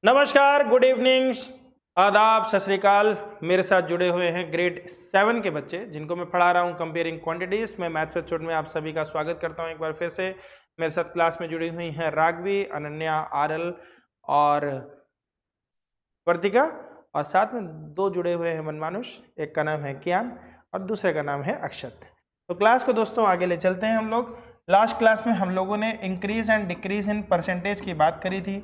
नमस्कार, good evening, आदाब, सत श्री अकाल। मेरे साथ जुड़े हुए हैं ग्रेड 7 के बच्चे जिनको मैं पढ़ा रहा हूं कंपेयरिंग क्वांटिटीज। मैं मैथ्स विद चोट में आप सभी का स्वागत करता हूं एक बार फिर से। मेरे साथ क्लास में जुड़ी हुई हैं राघवी, अनन्या, आरल और वर्तिका, और साथ में दो जुड़े हुए हैं मनमानुष। एक का नाम है कियान और दूसरे का नाम है अक्षत। तो क्लास को दोस्तों आगे ले चलते हैं हम लोग। लास्ट क्लास में हम लोगों ने increase and decrease in percentage की बात करी थी।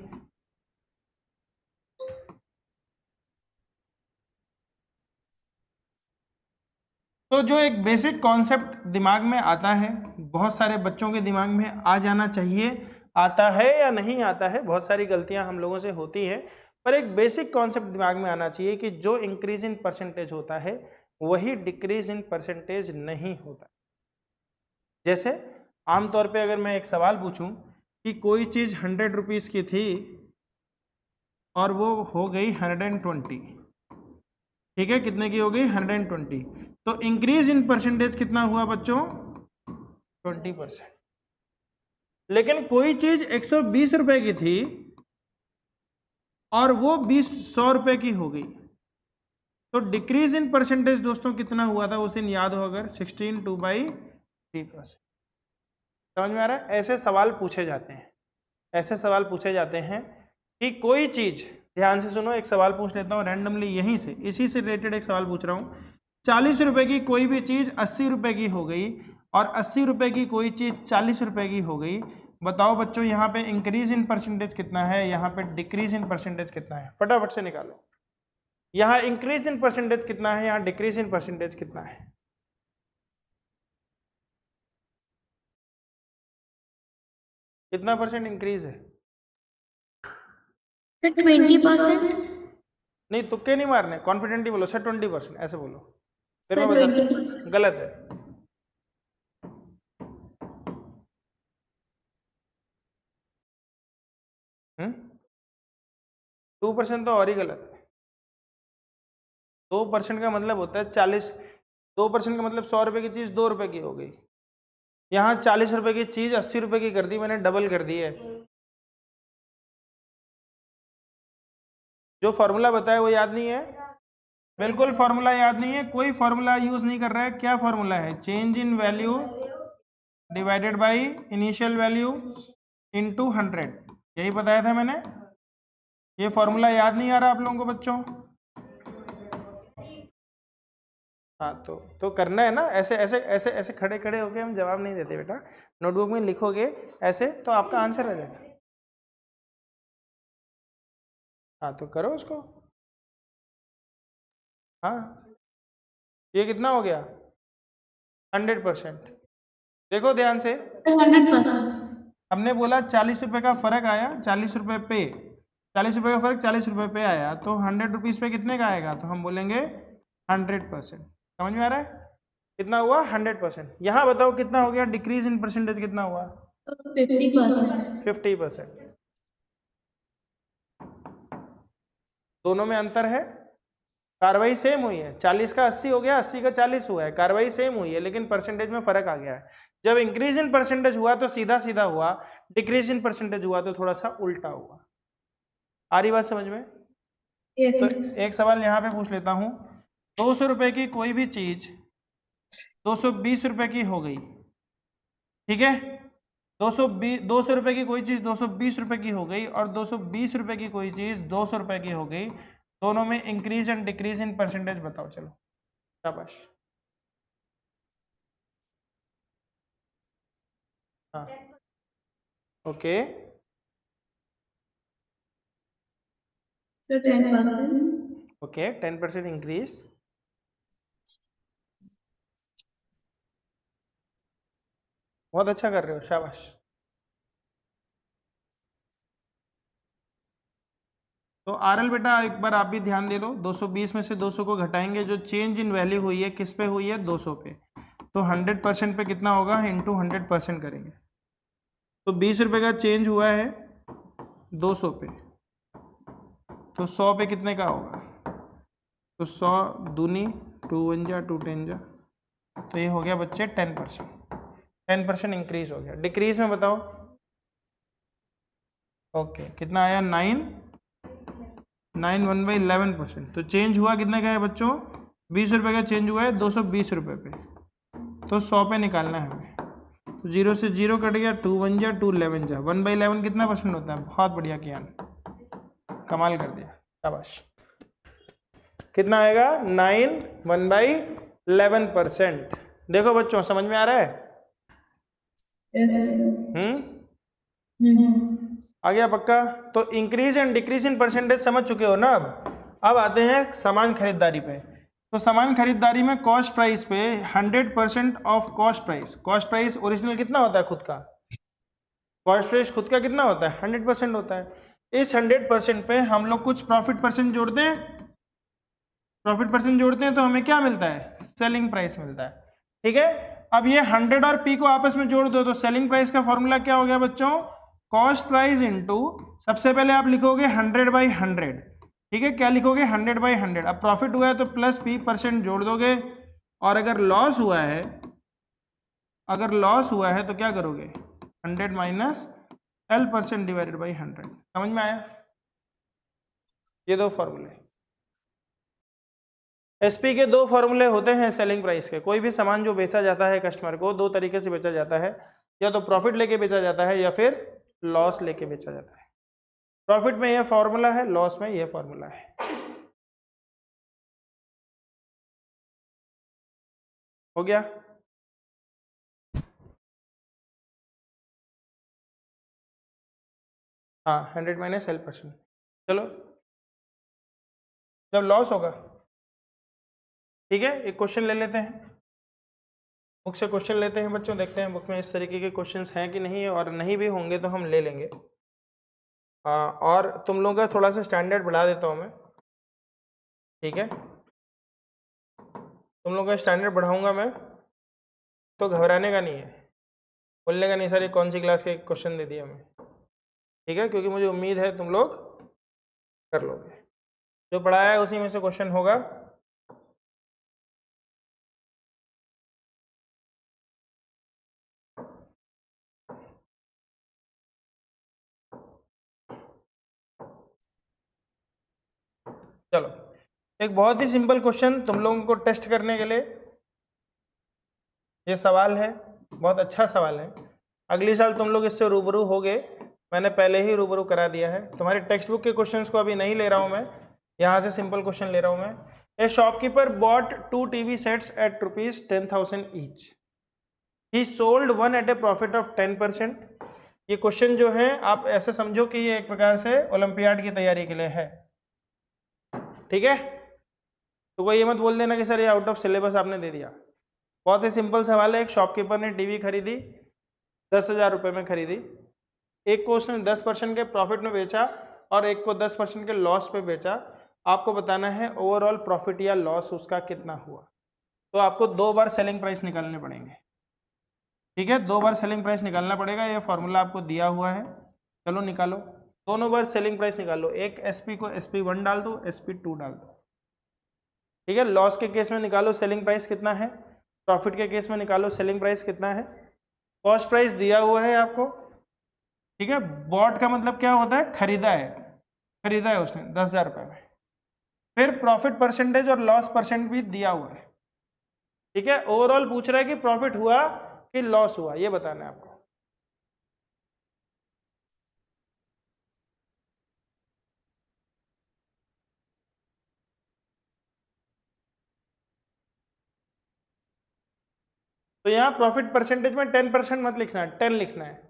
तो जो एक बेसिक कॉन्सेप्ट दिमाग में आता है, बहुत सारे बच्चों के दिमाग में आ जाना चाहिए, आता है या नहीं आता है, बहुत सारी गलतियां हम लोगों से होती है, पर एक बेसिक कॉन्सेप्ट दिमाग में आना चाहिए कि जो इंक्रीज इन परसेंटेज होता है वही डिक्रीज इन परसेंटेज नहीं होता। जैसे आमतौर पे अगर मैं एक सवाल पूछूं कि कोई चीज़ 100 रुपीज़ की थी और वो हो गई 120, ठीक है, कितने की हो गई? 120। तो इंक्रीज इन परसेंटेज कितना हुआ बच्चों? 20%। लेकिन कोई चीज 120 रुपए की थी और वो 100 रुपए की हो गई, तो डिक्रीज इन परसेंटेज दोस्तों कितना हुआ था? उस दिन याद हो अगर 16 2/3%। समझ में आ रहा है? ऐसे सवाल पूछे जाते हैं, ऐसे सवाल पूछे जाते हैं कि कोई चीज, ध्यान से सुनो, एक सवाल पूछ लेता हूँ रैंडमली, यहीं से इसी से रिलेटेड एक सवाल पूछ रहा हूँ। 40 रुपए की कोई भी चीज 80 रुपए की हो गई और 80 रुपए की कोई चीज 40 रुपए की हो गई। बताओ बच्चों, यहाँ पे इंक्रीज इन परसेंटेज कितना है, यहाँ पे डिक्रीज इन परसेंटेज कितना है? फटाफट से निकालो। यहाँ इंक्रीज इन परसेंटेज कितना है, यहाँ डिक्रीज इन परसेंटेज कितना है? कितना परसेंट इंक्रीज है? 20%। नहीं, तुक्के नहीं मारने, कॉन्फिडेंटली बोलो सर 20%, ऐसे बोलो, फिर मैं सर बताता 20%। गलत है। 2% तो और ही गलत है। 2% का मतलब होता है 40। 2% का मतलब 100 रुपए की चीज 2 रुपए की हो गई। यहाँ 40 रुपए की चीज 80 रुपए की कर दी, मैंने डबल कर दी है। जो फॉर्मूला बताया वो याद नहीं है? बिल्कुल फॉर्मूला याद नहीं है, कोई फॉर्मूला यूज नहीं कर रहा है। क्या फॉर्मूला है? Change in value divided by initial value into 100। यही बताया था मैंने। ये फॉर्मूला याद नहीं आ रहा आप लोगों को बच्चों? हाँ, तो करना है ना, ऐसे ऐसे ऐसे ऐसे खड़े खड़े होके हम जवाब नहीं देते बेटा। नोटबुक में लिखोगे ऐसे तो आपका आंसर आ जाएगा। हाँ, तो करो उसको। हाँ, ये कितना हो गया? 100%। देखो ध्यान से, 100%। हमने बोला 40 रुपये का फर्क आया, 40 रुपये पे, 40 रुपये का फर्क 40 रुपये पे आया, तो 100 रुपीज़ पे कितने का आएगा? तो हम बोलेंगे 100%। समझ में आ रहा है? कितना हुआ? 100%। यहाँ बताओ कितना हो गया? डिक्रीज इन परसेंटेज कितना हुआ? 50%। 50%। दोनों में अंतर है, कार्रवाई सेम हुई है। 40 का 80 हो गया, 80 का 40 हुआ है, कार्रवाई सेम हुई है, लेकिन परसेंटेज में फर्क आ गया है। जब इंक्रीज इन परसेंटेज हुआ तो सीधा सीधा हुआ, डिक्रीज इन परसेंटेज हुआ तो थोड़ा सा उल्टा हुआ। आ रही बात समझ में? यस। तो एक सवाल यहाँ पे पूछ लेता हूँ। 200 रुपये की कोई भी चीज 220 रुपये की हो गई, ठीक है? 200 रुपये की कोई चीज 220 रुपये की हो गई और 220 रुपये की कोई चीज 200 रुपये की हो गई। दोनों में increase and decrease in percentage बताओ। चलो शाबाश। हाँ, ओके, सर 10%। Okay, 10% increase. बहुत अच्छा कर रहे हो, शाबाश। तो आरएल बेटा एक बार आप भी ध्यान दे लो। 220 में से 200 को घटाएंगे, जो चेंज इन वैल्यू हुई है किस पे हुई है? 200 पे। तो 100% पे कितना होगा? इंटू 100% करेंगे। तो 20 रुपये का चेंज हुआ है 200 पे, तो 100 पे कितने का होगा? तो 100 दूनी 2 1 जा 2 10 जा, तो ये हो गया बच्चे 10%। 10% इंक्रीज हो गया। डिक्रीज में बताओ। ओके, कितना आया? 9 9 1/11%, तो चेंज हुआ कितने का है बच्चों? 20 रुपये का चेंज हुआ है 220 रुपये पे, तो 100 पे निकालना है हमें। तो 0 से 0 कट गया, 2 1 जा, 2 11 जा, 1/11 कितना परसेंट होता है? बहुत बढ़िया कियान, कमाल कर दिया, शाबाश। कितना आएगा? 9 1/11%। देखो बच्चों, समझ में आ रहा है? यस। आ गया पक्का? तो increase and decrease in percentage समझ चुके हो ना? अब आते हैं सामान खरीदारी पे। तो सामान खरीदारी में कॉस्ट प्राइस पे 100% of cost price. Cost price original कितना होता है खुद का? कॉस्ट प्राइस खुद का कितना होता है? 100% होता है। इस 100% पे हम लोग कुछ प्रॉफिट परसेंट जोड़ते हैं। प्रॉफिट परसेंट जोड़ते हैं तो हमें क्या मिलता है? सेलिंग प्राइस मिलता है। ठीक है, अब ये 100 और पी को आपस में जोड़ दो तो सेलिंग प्राइस का फॉर्मूला क्या हो गया बच्चों? कॉस्ट प्राइस इंटू, सबसे पहले आप लिखोगे 100/100। ठीक है, क्या लिखोगे? 100/100। अब प्रॉफिट हुआ है तो प्लस पी परसेंट जोड़ दोगे, और अगर लॉस हुआ है, तो क्या करोगे? 100 माइनस L% डिवाइडेड बाई 100। समझ में आया? ये दो फॉर्मूले, एसपी के दो फॉर्मूले होते हैं सेलिंग प्राइस के। कोई भी सामान जो बेचा जाता है कस्टमर को, दो तरीके से बेचा जाता है, या तो प्रॉफिट लेके बेचा जाता है या फिर लॉस लेके बेचा जाता है। प्रॉफिट में यह फॉर्मूला है, लॉस में यह फॉर्मूला है। हो गया? हाँ, 100 माइनस L%। चलो, जब लॉस होगा, ठीक है, एक क्वेश्चन ले लेते हैं, बुक से क्वेश्चन लेते हैं बच्चों, देखते हैं बुक में इस तरीके के क्वेश्चंस हैं कि नहीं है, और नहीं भी होंगे तो हम ले लेंगे। और तुम लोगों का थोड़ा सा स्टैंडर्ड बढ़ा देता हूँ मैं, ठीक है? तुम लोगों का स्टैंडर्ड बढ़ाऊंगा मैं, तो घबराने का नहीं है, बोलने का नहीं सर ये कौन सी क्लास के क्वेश्चन दे दिया हमें, ठीक है? क्योंकि मुझे उम्मीद है तुम लोग कर लोगे, जो पढ़ाया है उसी में से क्वेश्चन होगा। चलो, एक बहुत ही सिंपल क्वेश्चन तुम लोगों को टेस्ट करने के लिए, ये सवाल है, बहुत अच्छा सवाल है। अगली साल तुम लोग इससे रूबरू होगे, मैंने पहले ही रूबरू करा दिया है। तुम्हारे टेक्स्ट बुक के क्वेश्चंस को अभी नहीं ले रहा हूँ मैं, यहाँ से सिंपल क्वेश्चन ले रहा हूँ मैं। A shopkeeper bought 2 TV sets at ₹10,000 each, he sold one at a profit of 10%। ये क्वेश्चन जो है आप ऐसे समझो कि ये एक प्रकार से ओलंपियाड की तैयारी के लिए है, ठीक है? तो कोई ये मत बोल देना कि सर ये आउट ऑफ सिलेबस आपने दे दिया। बहुत ही सिंपल सवाल है। एक शॉपकीपर ने टीवी खरीदी, 10,000 रुपये में खरीदी, एक को उसने 10% के प्रॉफिट में बेचा और एक को 10% के लॉस पे बेचा। आपको बताना है ओवरऑल प्रॉफिट या लॉस उसका कितना हुआ। तो आपको 2 बार सेलिंग प्राइस निकालने पड़ेंगे, ठीक है? 2 बार सेलिंग प्राइस निकालना पड़ेगा, ये फॉर्मूला आपको दिया हुआ है। चलो निकालो, दोनों बार सेलिंग प्राइस निकालो। एक एसपी को SP1 डाल दो, SP2 डाल दो, ठीक है? लॉस के केस में निकालो सेलिंग प्राइस कितना है, प्रॉफिट के केस में निकालो सेलिंग प्राइस कितना है। कॉस्ट प्राइस दिया हुआ है आपको, ठीक है? बॉट का मतलब क्या होता है? खरीदा है, खरीदा है उसने 10,000 रुपये में। फिर प्रॉफिट परसेंटेज और लॉस परसेंट भी दिया हुआ है, ठीक है? ओवरऑल पूछ रहा है कि प्रॉफिट हुआ कि लॉस हुआ, ये बताना है आपको। तो यहाँ प्रॉफिट परसेंटेज में 10% मत लिखना है, 10 लिखना है,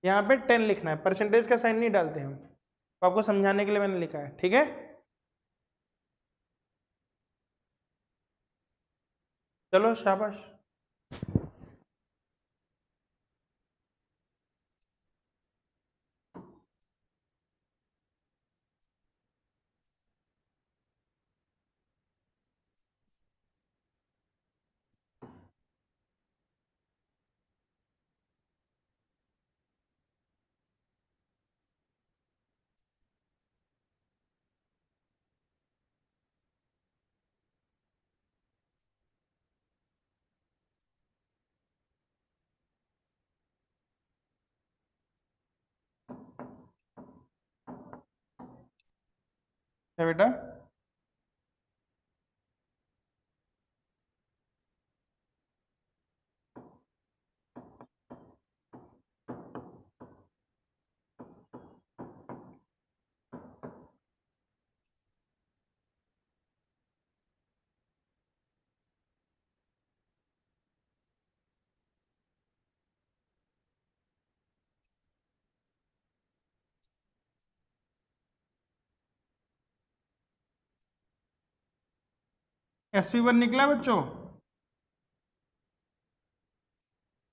यहाँ पे 10 लिखना है, परसेंटेज का साइन नहीं डालते हम, तो आपको समझाने के लिए मैंने लिखा है, ठीक है? चलो शाबाश। क्या बेटा? SP1 निकला बच्चों?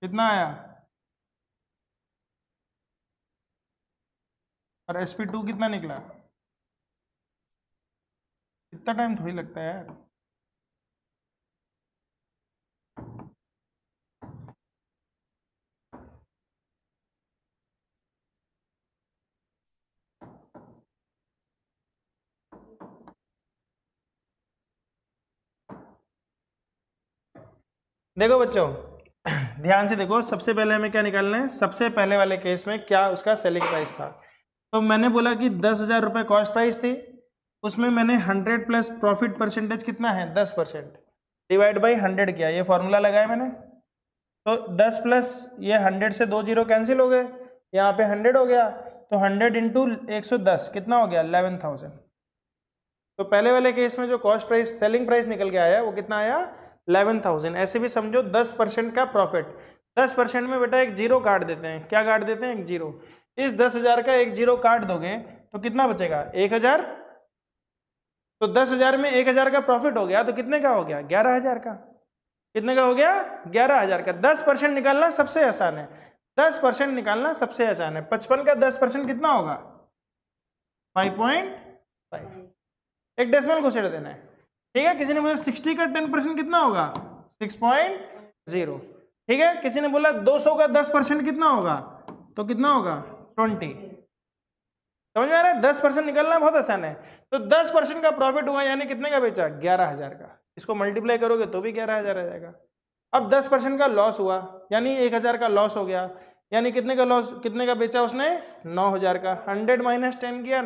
कितना आया? और SP2 कितना निकला? इतना टाइम थोड़ी लगता है यार। देखो बच्चों, ध्यान से देखो, सबसे पहले हमें क्या निकालना है? सबसे पहले वाले केस में क्या उसका सेलिंग प्राइस था? तो मैंने बोला कि 10,000 रुपये कॉस्ट प्राइस थी, उसमें मैंने 100 प्लस प्रॉफिट परसेंटेज कितना है? 10% डिवाइड बाई 100 किया, ये फॉर्मूला लगाया मैंने। तो 10 प्लस ये 100 से 2 जीरो कैंसिल हो गए, यहाँ पे 100 हो गया, तो 100 इंटू 110 कितना हो गया? 11,000। तो पहले वाले केस में जो कॉस्ट प्राइस सेलिंग प्राइस निकल के आया वो कितना आया? 11,000। ऐसे भी समझो 10% का प्रॉफिट। 10% में बेटा एक जीरो काट देते हैं। क्या काट देते हैं? एक जीरो। इस 10,000 का एक जीरो काट दोगे तो कितना बचेगा? 1,000। तो 10,000 में 1,000 का प्रॉफिट हो गया, तो कितने का हो गया? 11,000 का। कितने का हो गया? 11,000 का। 10% निकालना सबसे आसान है। 10% निकालना सबसे आसान है। 55 का 10% कितना होगा? 5.5। एक डेसिमल घुसेड़ देना है, ठीक है। किसी ने बोला 60 का 10% कितना होगा? 6.0। ठीक है। किसी ने बोला 200 का 10% कितना होगा? तो कितना होगा? 20। समझ में आ रहा है? 10% निकालना बहुत आसान है। तो 10% का प्रॉफिट हुआ, यानी कितने का बेचा? 11,000 का। इसको मल्टीप्लाई करोगे तो भी 11,000 आ जाएगा। अब 10% का लॉस हुआ, यानी 1,000 का लॉस हो गया, यानी कितने का लॉस? कितने का बेचा उसने? 9,000 का। 100 माइनस 10 किया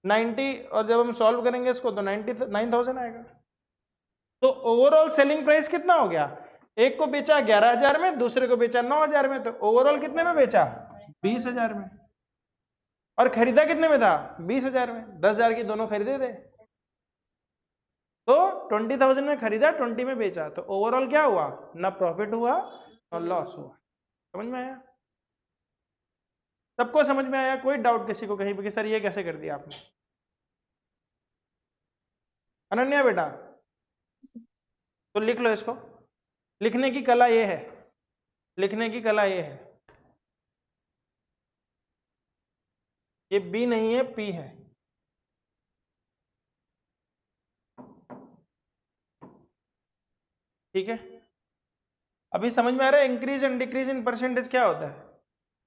90, और जब हम सॉल्व करेंगे इसको तो 99,000 आएगा। तो ओवरऑल सेलिंग प्राइस कितना हो गया? एक को बेचा 11,000 में, दूसरे को बेचा 9,000 में, तो ओवरऑल कितने में बेचा? 20,000 में। और खरीदा कितने में था? 20,000 में। 10,000 की दोनों खरीदे थे, तो 20,000 में खरीदा, 20 में बेचा, तो ओवरऑल क्या हुआ? ना प्रॉफिट हुआ और लॉस हुआ। समझ में आया? सबको समझ में आया? कोई डाउट किसी को कहीं पे कि सर ये कैसे कर दिया आपने? अनन्या बेटा, तो लिख लो इसको। लिखने की कला ये है, लिखने की कला ये है। ये बी नहीं है, पी है। ठीक है। अभी समझ में आ रहा है increase and decrease in percentage क्या होता है?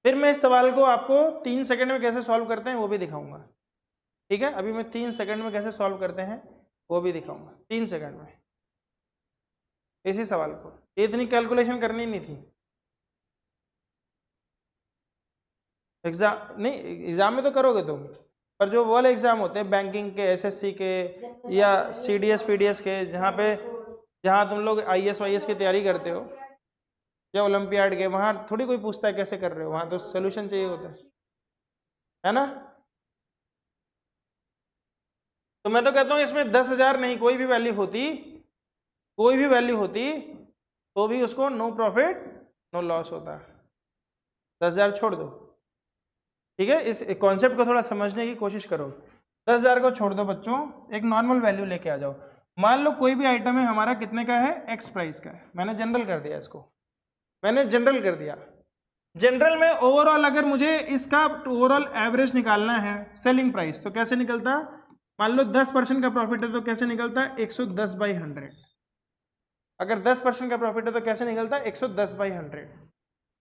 फिर मैं इस सवाल को आपको 3 सेकंड में कैसे सॉल्व करते हैं वो भी दिखाऊंगा। ठीक है। अभी मैं 3 सेकंड में कैसे सॉल्व करते हैं वो भी दिखाऊंगा, 3 सेकंड में इसी सवाल को। इतनी कैलकुलेशन करनी नहीं थी। एग्जाम नहीं, एग्जाम में तो करोगे तुम, पर जो वाले एग्जाम होते हैं बैंकिंग के, एसएससी के, या सीडीएस पीडीएस के, जहाँ तुम लोग आईएएस वाईएएस की तैयारी करते हो, या ओलंपियाड के, वहाँ थोड़ी कोई पूछता है कैसे कर रहे हो, वहाँ तो सोल्यूशन चाहिए होता है ना। तो मैं तो कहता हूँ इसमें 10,000 नहीं, कोई भी वैल्यू होती, कोई भी वैल्यू होती, तो भी उसको नो प्रॉफिट नो लॉस होता। 10,000 छोड़ दो। ठीक है। इस कॉन्सेप्ट को थोड़ा समझने की कोशिश करो। 10,000 को छोड़ दो बच्चों, एक नॉर्मल वैल्यू लेके आ जाओ। मान लो कोई भी आइटम है हमारा, कितने का है? एक्स प्राइस का है। मैंने जनरल कर दिया इसको, मैंने जनरल कर दिया। जनरल में ओवरऑल अगर मुझे इसका ओवरऑल एवरेज निकालना है सेलिंग प्राइस, तो कैसे निकलता? मान लो 10% का प्रॉफिट है तो कैसे निकलता है? 110/100। अगर 10% का प्रॉफिट है तो कैसे निकलता है? 110/100।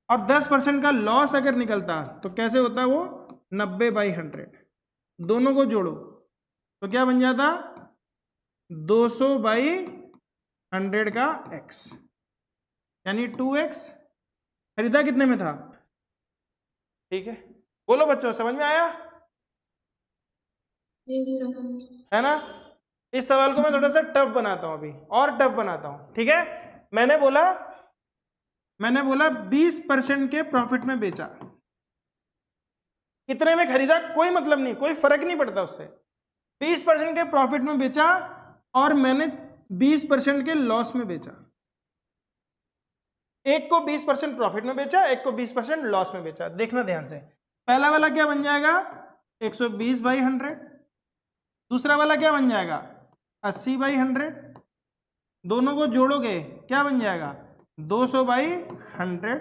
और 10% का लॉस अगर निकलता तो कैसे होता वो? 90/100। दोनों को जोड़ो तो क्या बन जाता? 200/100 का x, यानी 2x। खरीदा कितने में था? ठीक है। बोलो बच्चों, समझ में आया? Yes, sir. है ना। इस सवाल को मैं थोड़ा सा टफ बनाता हूं, अभी और टफ बनाता हूं, ठीक है। मैंने बोला 20% के प्रॉफिट में बेचा, कितने में खरीदा कोई मतलब नहीं, कोई फर्क नहीं पड़ता उससे। 20% के प्रॉफिट में बेचा और मैंने 20% के लॉस में बेचा। एक को 20% प्रॉफिट में बेचा, एक को 20% लॉस में बेचा। देखना ध्यान से, पहला वाला क्या बन जाएगा 120/100, दूसरा वाला क्या बन जाएगा 80/100, दोनों को जोड़ोगे क्या बन जाएगा 200/100।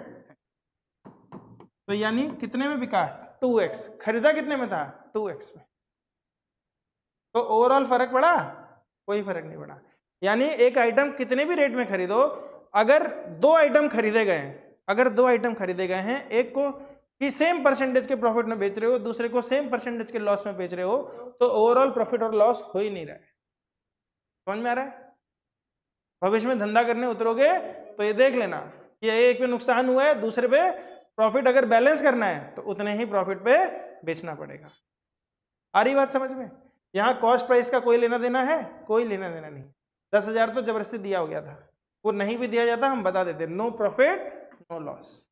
तो यानी कितने में बिका 2x, खरीदा कितने में था 2x में। तो ओवरऑल फर्क पड़ा, कोई फर्क नहीं पड़ा। यानी एक आइटम कितने भी रेट में खरीदो, अगर दो आइटम खरीदे गए हैं, एक को कि सेम परसेंटेज के प्रॉफिट में बेच रहे हो, दूसरे को सेम परसेंटेज के लॉस में बेच रहे हो, तो ओवरऑल प्रॉफिट और लॉस हो ही नहीं रहा है। समझ में आ रहा है। भविष्य में धंधा करने उतरोगे तो ये देख लेना कि एक पे नुकसान हुआ है, दूसरे पे प्रॉफिट अगर बैलेंस करना है तो उतने ही प्रॉफिट पे बेचना पड़ेगा। आ रही बात समझ में। यहाँ कॉस्ट प्राइस का कोई लेना देना है, कोई लेना देना नहीं। 10,000 तो जबरदस्ती दिया हो गया था, वो नहीं भी दिया जाता हम बता देते नो प्रॉफिट नो लॉस।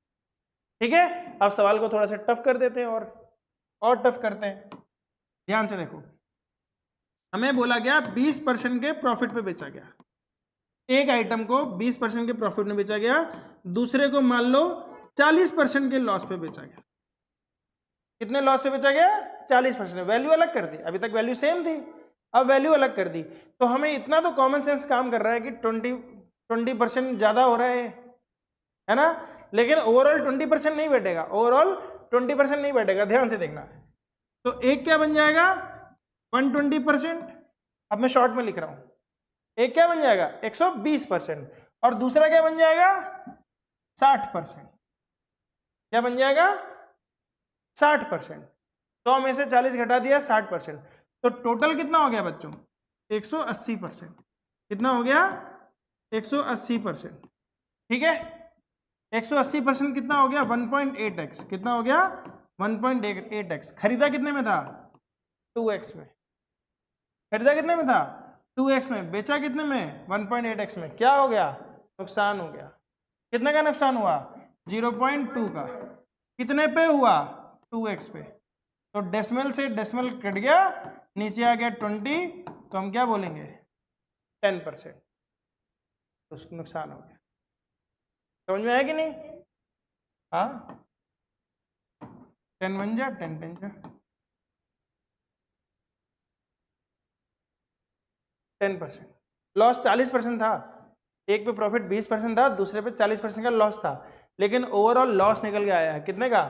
ठीक है, अब सवाल को थोड़ा सा टफ कर देते हैं और टफ करते हैं। ध्यान से देखो, हमें बोला गया 20% के प्रॉफिट पे बेचा गया, एक आइटम को 20% के प्रॉफिट में बेचा गया, दूसरे को मान लो 40% के लॉस पे बेचा गया। कितने लॉस से बेचा गया 40%। वैल्यू अलग कर दी, अभी तक वैल्यू सेम थी, अब वैल्यू अलग कर दी। तो हमें इतना तो कॉमन सेंस काम कर रहा है कि 20% ज्यादा हो रहा है ना, लेकिन ओवरऑल 20% नहीं बैठेगा, ओवरऑल 20% नहीं बैठेगा। ध्यान से देखना, तो एक क्या बन जाएगा 120%, अब मैं शॉर्ट में लिख रहा हूं, एक क्या बन जाएगा 120% और दूसरा क्या बन जाएगा 60%। क्या बन जाएगा 60%। 100 में से 40 घटा दिया 60%, तो टोटल कितना हो गया बच्चों 180%। कितना हो गया 180%। ठीक है, 180% कितना हो गया 1.8x। कितना हो गया 1.8x। खरीदा कितने में था 2x में, खरीदा कितने में था 2x में, बेचा कितने में 1.8x में। क्या हो गया नुकसान हो गया। कितने का नुकसान हुआ 0.2 का। कितने पे हुआ 2x पे। तो डेसिमल से डेसिमल कट गया, नीचे आ गया 20, तो हम क्या बोलेंगे 10%। तो नुकसान हो गया। समझ में आया कि नहीं। हाँ 10 बन जा 10 बन जा 10%। लॉस 40% था, एक पे प्रॉफिट 20% था, दूसरे पे 40% का लॉस था, लेकिन ओवरऑल लॉस निकल के आया है कितने का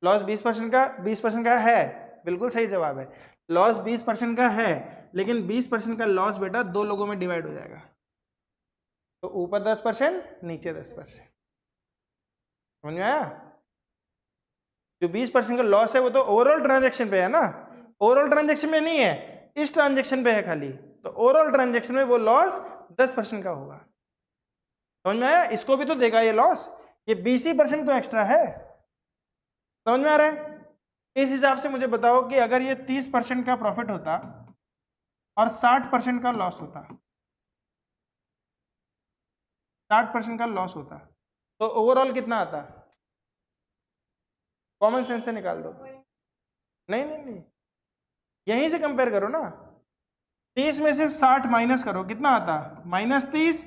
लॉस 20% का है। बिल्कुल सही जवाब है, लॉस 20% का है, लेकिन 20% का लॉस बेटा दो लोगों में डिवाइड हो जाएगा। तो ऊपर 10% नीचे 10%। समझ में आया। जो 20% का लॉस है वो तो ओवरऑल ट्रांजैक्शन पे है ना, ओवरऑल ट्रांजैक्शन में नहीं है, इस ट्रांजैक्शन पे है खाली। तो ओवरऑल ट्रांजैक्शन में वो लॉस 10% का होगा। समझ में आया। इसको भी तो देगा ये लॉस, ये 20% तो एक्स्ट्रा है। समझ में आ रहा है। इस हिसाब से मुझे बताओ कि अगर ये 30% का प्रॉफिट होता और 60% का लॉस होता, 60% का लॉस होता, तो ओवरऑल कितना आता। कॉमन सेंस से निकाल दो। नहीं नहीं नहीं, यहीं से कंपेयर करो ना। 30 में से 60 माइनस करो, कितना आता -30।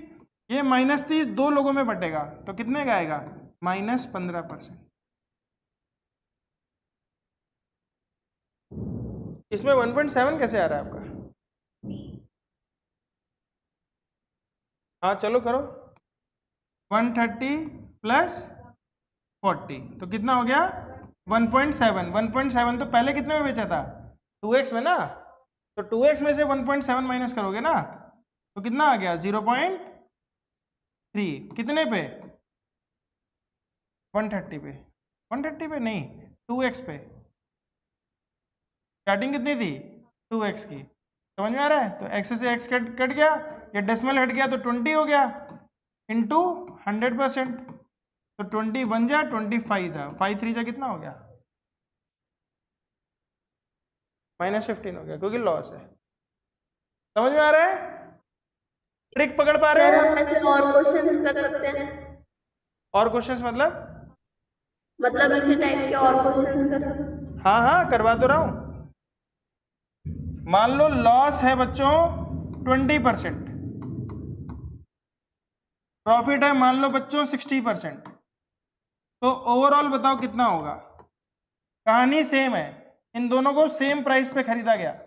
ये -30 दो लोगों में बटेगा तो कितने का आएगा -15%। इसमें 1.7 कैसे आ रहा है आपका। हाँ चलो करो, 130 + 40 तो कितना हो गया 1.7। 1.7 तो पहले कितने में बेचा था 2x में ना, तो 2x में से 1.7 माइनस करोगे ना तो कितना आ गया 0.3। कितने पे 130 पे, 130 पे नहीं 2x पे। स्टार्टिंग कितनी थी 2x की। समझ में आ रहा है। तो x से x कट गया, या डेसिमल हट गया तो 20 हो गया इंटू 100%। तो 20 बन जा 25 था, 5 3 जा कितना हो गया -15 हो गया क्योंकि लॉस है। समझ में आ रहा है? ट्रिक पकड़ पा रहे सर हैं? हम ऐसे और क्वेश्चंस कर सकते हैं? और क्वेश्चंस मतलब इसी टाइप के और क्वेश्चंस कर सकते हैं? हाँ हाँ करवा तो रहा हूं। मान लो लॉस है बच्चों 20%, प्रॉफिट है मान लो बच्चों 60%, तो ओवरऑल बताओ कितना होगा? कहानी सेम है, इन दोनों को सेम प्राइस पे खरीदा गया,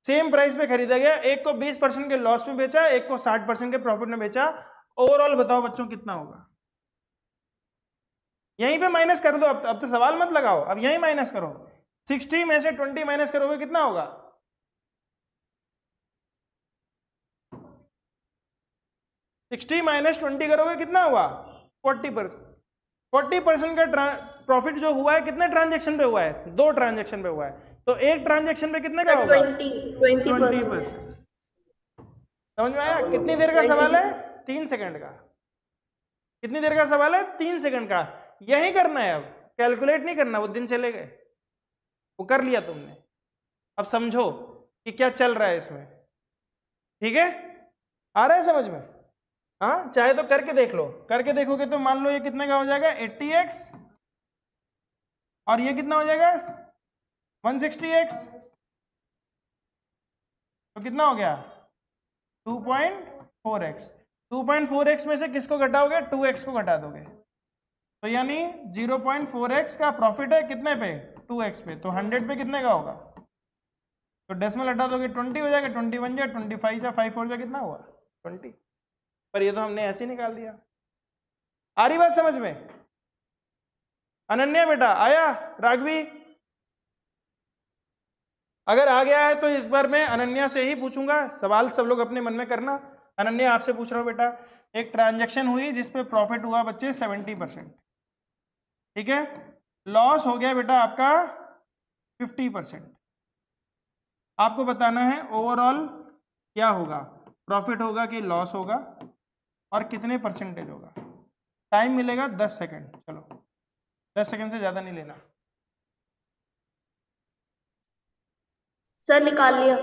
सेम प्राइस पे खरीदा गया, एक को 20% के लॉस में बेचा, एक को 60% के प्रॉफिट में बेचा। ओवरऑल बताओ बच्चों कितना होगा? यहीं पे माइनस कर दो, अब तो सवाल मत लगाओ, अब यहीं माइनस करो। 60 में से 20 माइनस करोगे कितना होगा? 60 माइनस 20 करोगे कितना हुआ? 40%। 40% का प्रॉफिट जो हुआ है कितने ट्रांजेक्शन पे हुआ है? 2 ट्रांजेक्शन पे हुआ है, तो एक ट्रांजेक्शन पे कितने का सर होगा? 20%। 20%। समझ में आया? कितनी देर का सवाल है? 3 सेकंड का। कितनी देर का सवाल है? 3 सेकंड का। यही करना है, अब कैलकुलेट नहीं करना, वो दिन चले गए, वो कर लिया तुमने। अब समझो कि क्या चल रहा है इसमें, ठीक है? आ रहा है समझ में? हाँ, चाहे तो करके देख लो, करके देखोगे तो मान लो ये कितने का हो जाएगा? 80x, और ये कितना हो जाएगा? 160x, तो कितना हो गया? 2.4x। 2.4x में से किसको घटाओगे? 2x को घटा दोगे, तो यानी 0.4x का प्रॉफिट है कितने पे? 2x पे, तो 100 पे कितने का होगा? तो डेसिमल हटा दोगे 20 हो जाएगा, 20 बन जाए, 25 जा 5 4 जा कितना हुआ? 20। पर ये तो हमने ऐसे ही निकाल दिया। आ रही बात समझ में? अनन्या बेटा आया? राघवी अगर आ गया है तो इस बार मैं अनन्या से ही पूछूंगा सवाल, सब लोग अपने मन में करना। अनन्या आपसे पूछ रहा हूं बेटा, एक ट्रांजैक्शन हुई जिसपे प्रॉफिट हुआ बच्चे 70%, ठीक है? लॉस हो गया बेटा आपका 50%। आपको बताना है ओवरऑल क्या होगा, प्रॉफिट होगा कि लॉस होगा, और कितने परसेंटेज होगा। टाइम मिलेगा 10 सेकंड, चलो 10 सेकंड से ज़्यादा नहीं लेना। सर निकाल लिया।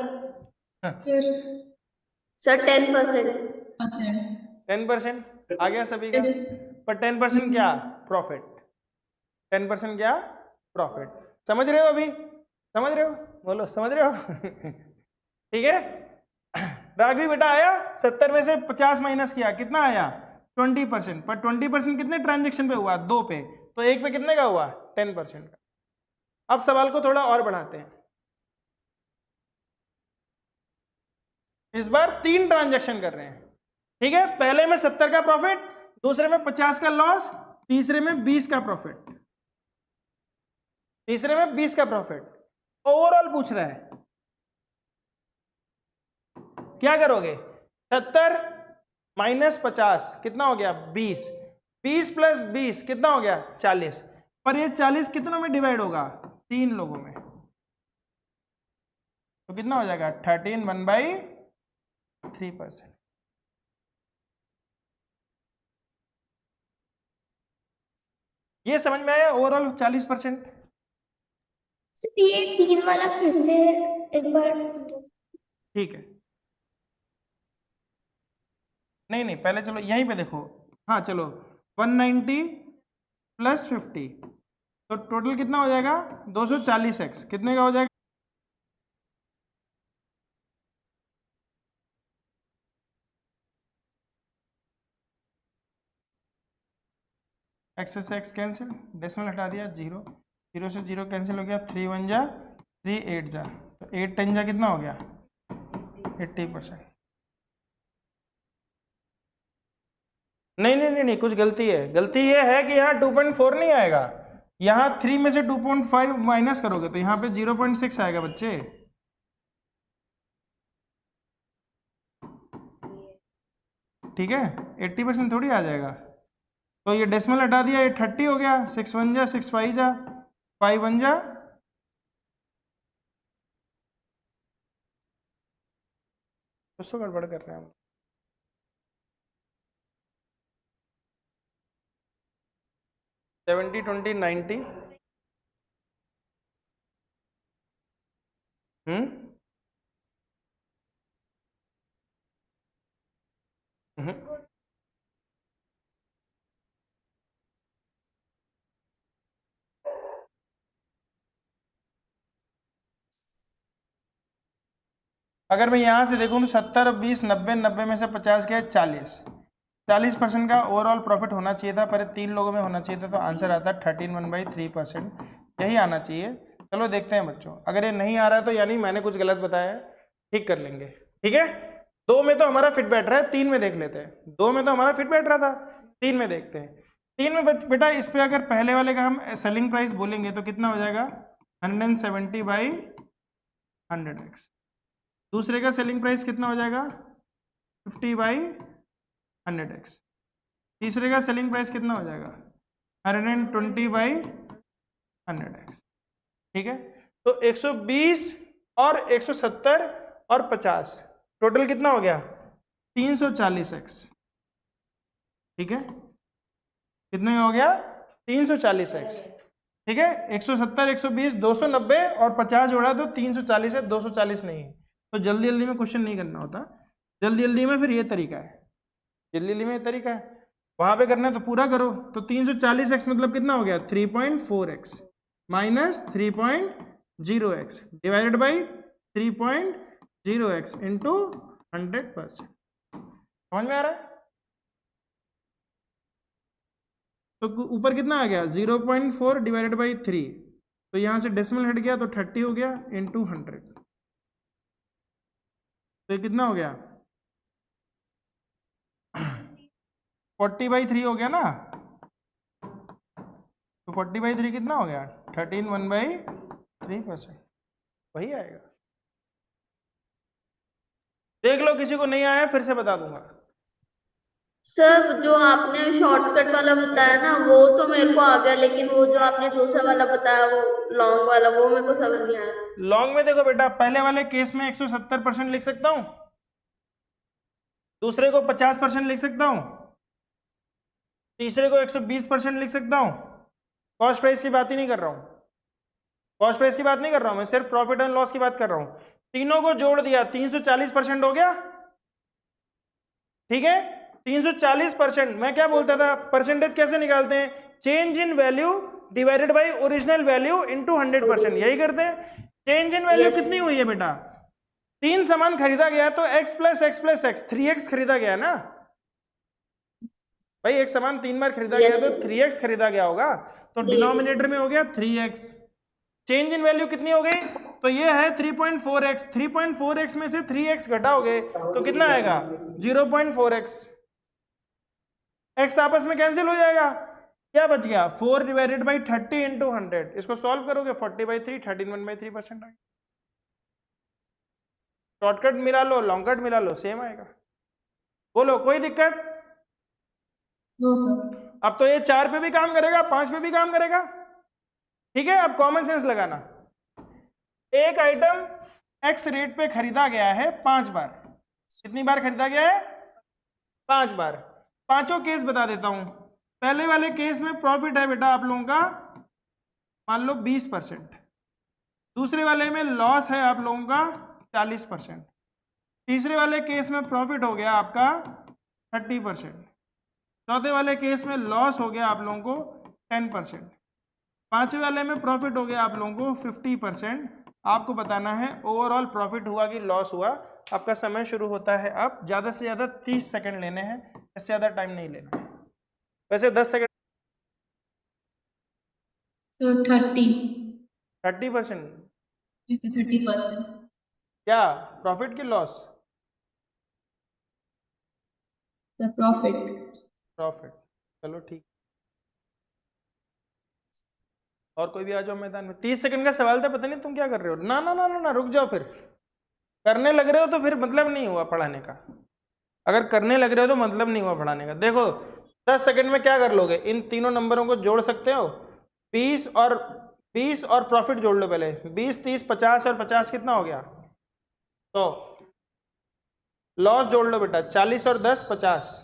Sir sir 10%। 10% आ गया सभी का? यस पर 10% क्या? प्रॉफिट। 10% क्या? प्रॉफिट। समझ रहे हो? अभी समझ रहे हो? बोलो समझ रहे हो? ठीक है। राघवी बेटा आया? 70 में से 50 माइनस किया, कितना आया? 20%। पर 20% कितने ट्रांजेक्शन पे हुआ? 2 पे, तो एक पे कितने का हुआ? 10% का। अब सवाल को थोड़ा और बढ़ाते हैं, इस बार 3 ट्रांजेक्शन कर रहे हैं, ठीक है? पहले में 70 का प्रॉफिट, दूसरे में 50 का लॉस, तीसरे में 20 का प्रॉफिट, तीसरे में 20 का प्रॉफिट। ओवरऑल पूछ रहा है, क्या करोगे? 70 माइनस 50 कितना हो गया? 20। 20 प्लस 20 कितना हो गया? 40। पर ये 40 कितनों में डिवाइड होगा? 3 लोगों में, तो कितना हो जाएगा? 13 1/3%। ये समझ में आया? ओवरऑल 40%। ये 3 वाला फिर से एक बार। ठीक है, नहीं नहीं पहले चलो यहीं पे देखो। हाँ चलो, 190 प्लस 50, तो टोटल कितना हो जाएगा? 240x कितने का हो जाएगा? एक्स से एक्स कैंसिल, डेसिमल हटा दिया, 0 0 से 0 कैंसिल हो गया, 3 1 जा 3 8 जा, तो 8 10 जा कितना हो गया? 80%। नहीं नहीं नहीं नहीं, कुछ गलती है। गलती ये है कि यहाँ 2.4 नहीं आएगा, यहाँ 3 में से 2.5 माइनस करोगे तो यहाँ पे 0.6 आएगा बच्चे। ठीक है, 80% थोड़ी आ जाएगा। तो ये डेसिमल हटा दिया, ये 30 हो गया, 6 1 जा 6 5 जा 5 1 जा, कुछ तो गड़बड़ कर रहे हैं हम। 70 20 90 हम्म हम्म। अगर मैं यहाँ से देखूँ तो 70, 20, 90, 90 में से 50 क्या है 40% का ओवरऑल प्रॉफिट होना चाहिए था, पर 3 लोगों में होना चाहिए था, तो आंसर आता है 13/3%। यही आना चाहिए। चलो देखते हैं बच्चों, अगर ये नहीं आ रहा है तो यानी मैंने कुछ गलत बताया है, ठीक कर लेंगे। ठीक है, 2 में तो हमारा फिट बैठ रहा है, 3 में देख लेते हैं। 2 में तो हमारा फिट बैठ रहा था, 3 में देखते हैं। 3 में बेटा इस पे अगर पहले वाले का हम सेलिंग प्राइस बोलेंगे तो कितना हो जाएगा 170/100x। दूसरे का सेलिंग प्राइस कितना हो जाएगा 50/100x। तीसरे का सेलिंग प्राइस कितना हो जाएगा 120/100x। ठीक है, तो 120 और 170 और 50 टोटल कितना हो गया 340x। ठीक है, कितने हो गया 340x। ठीक है, 170, 120, 290 और 50 जोड़ा तो 340 है, 240 नहीं है। तो जल्दी जल्दी में क्वेश्चन नहीं करना होता, जल्दी जल्दी में फिर ये तरीका है, जल्दी जल्दी में ये तरीका है। वहां पे करना है तो पूरा करो। तो 340x मतलब कितना हो गया 3.4x minus 3.0x divided by 3.0x into 100%। समझ में आ रहा है? तो ऊपर कितना आ गया 0.4 डिवाइडेड बाई 3, तो यहाँ से डेसिमल हट गया तो 30 हो गया इंटू 100। तो ये कितना हो गया 40/3 हो गया ना। तो 40/3 कितना हो गया 13/1/3%, वही आएगा। देख लो, किसी को नहीं आया फिर से बता दूंगा। सर जो आपने शॉर्टकट वाला बताया ना वो तो मेरे को आ गया, लेकिन वो जो आपने दूसरा वाला बताया वो लॉन्ग वाला वो मेरे को समझ नहीं आया। लॉन्ग में देखो बेटा, पहले वाले केस में 170% लिख सकता हूं, दूसरे को 50% लिख सकता हूं, तीसरे को 120% लिख सकता हूं। कॉस्ट प्राइस की बात ही नहीं कर रहा हूं, कॉस्ट प्राइस की बात नहीं कर रहा हूं मैं, सिर्फ प्रॉफिट एंड लॉस की बात कर रहा हूं। तीनों को जोड़ दिया 340% हो गया। ठीक है, 340%। मैं क्या बोलता था, परसेंटेज कैसे निकालते हैं, change in value divided by original value into 100%, यही करते हैं। चेंज इन वैल्यू कितनी हुई है बेटा, 3 सामान खरीदा गया तो x plus x plus x 3x खरीदा गया ना भाई। एक सामान 3 बार खरीदा गया तो 3x खरीदा गया होगा, तो डिनोमिनेटर में हो गया 3x। चेंज इन वैल्यू कितनी हो गई, तो ये है 3.4x। 3.4x में से 3x घटाओगे तो कितना आएगा 0.4x। x आपस में कैंसिल हो जाएगा, क्या बच गया 4 डिवाइडेड बाई 30 इंटू 100। इसको सॉल्व करोगे 40/3 13/3% आएगा। शॉर्टकट मिला लो, लॉन्ग कट मिला लो, सेम आएगा। बोलो कोई दिक्कत? No sir. अब तो ये 4 पे भी काम करेगा, 5 पे भी काम करेगा। ठीक है, अब कॉमन सेंस लगाना। एक आइटम x रेट पे खरीदा गया है 5 बार। कितनी बार खरीदा गया है 5 बार। पांचों केस बता देता हूं। पहले वाले केस में प्रॉफिट है बेटा आप लोगों का मान लो 20%, दूसरे वाले में लॉस है आप लोगों का 40%, तीसरे वाले केस में प्रॉफिट हो गया आपका 30%, चौथे वाले केस में लॉस हो गया आप लोगों को 10%, पांचवें वाले में प्रॉफिट हो गया आप लोगों को 50%। आपको बताना है ओवरऑल प्रॉफिट हुआ कि लॉस हुआ। आपका समय शुरू होता है अब। ज़्यादा से ज़्यादा 30 सेकंड लेने हैं, इससे ज़्यादा टाइम नहीं लेना है। वैसे 10 सेकंड। तो 30%? 30%। क्या प्रॉफिट की लॉस? The profit. प्रॉफिट। चलो ठीक। और कोई भी आ जाओ मैदान में। 30 सेकंड का सवाल था, पता नहीं तुम क्या कर रहे हो। ना ना ना ना ना, रुक जाओ। फिर करने लग रहे हो तो फिर मतलब नहीं हुआ पढ़ाने का। अगर करने लग रहे हो तो मतलब नहीं हुआ पढ़ाने का। देखो 10 सेकंड में क्या कर लोगे, इन तीनों नंबरों को जोड़ सकते हो। 20 और प्रॉफिट जोड़ लो पहले। 20, 30, 50 और 50 कितना हो गया, तो लॉस जोड़ लो बेटा। 40 और 10 50,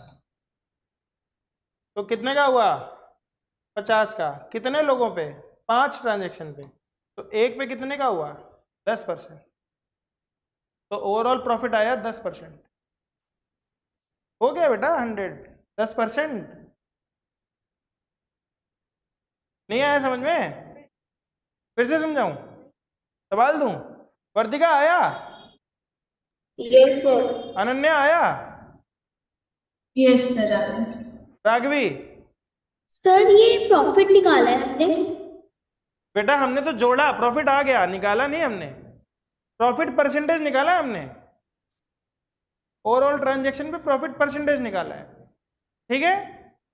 तो कितने का हुआ 50 का। कितने लोगों पे 5 ट्रांजेक्शन पे, तो एक पे कितने का हुआ 10%। तो ओवरऑल प्रॉफिट आया 10%। हो गया बेटा 100, 10%। नहीं आया समझ में? फिर से समझाऊं, सवाल दूं? वर्तिका आया? Yes sir. अनन्या आया? Yes sir. राघवी? सर ये प्रॉफिट निकाला है हमने। बेटा हमने तो जोड़ा, प्रॉफिट आ गया, निकाला नहीं हमने। प्रॉफिट परसेंटेज निकाला है हमने, ओवरऑल ट्रांजैक्शन पे प्रॉफिट परसेंटेज निकाला है, ठीक है।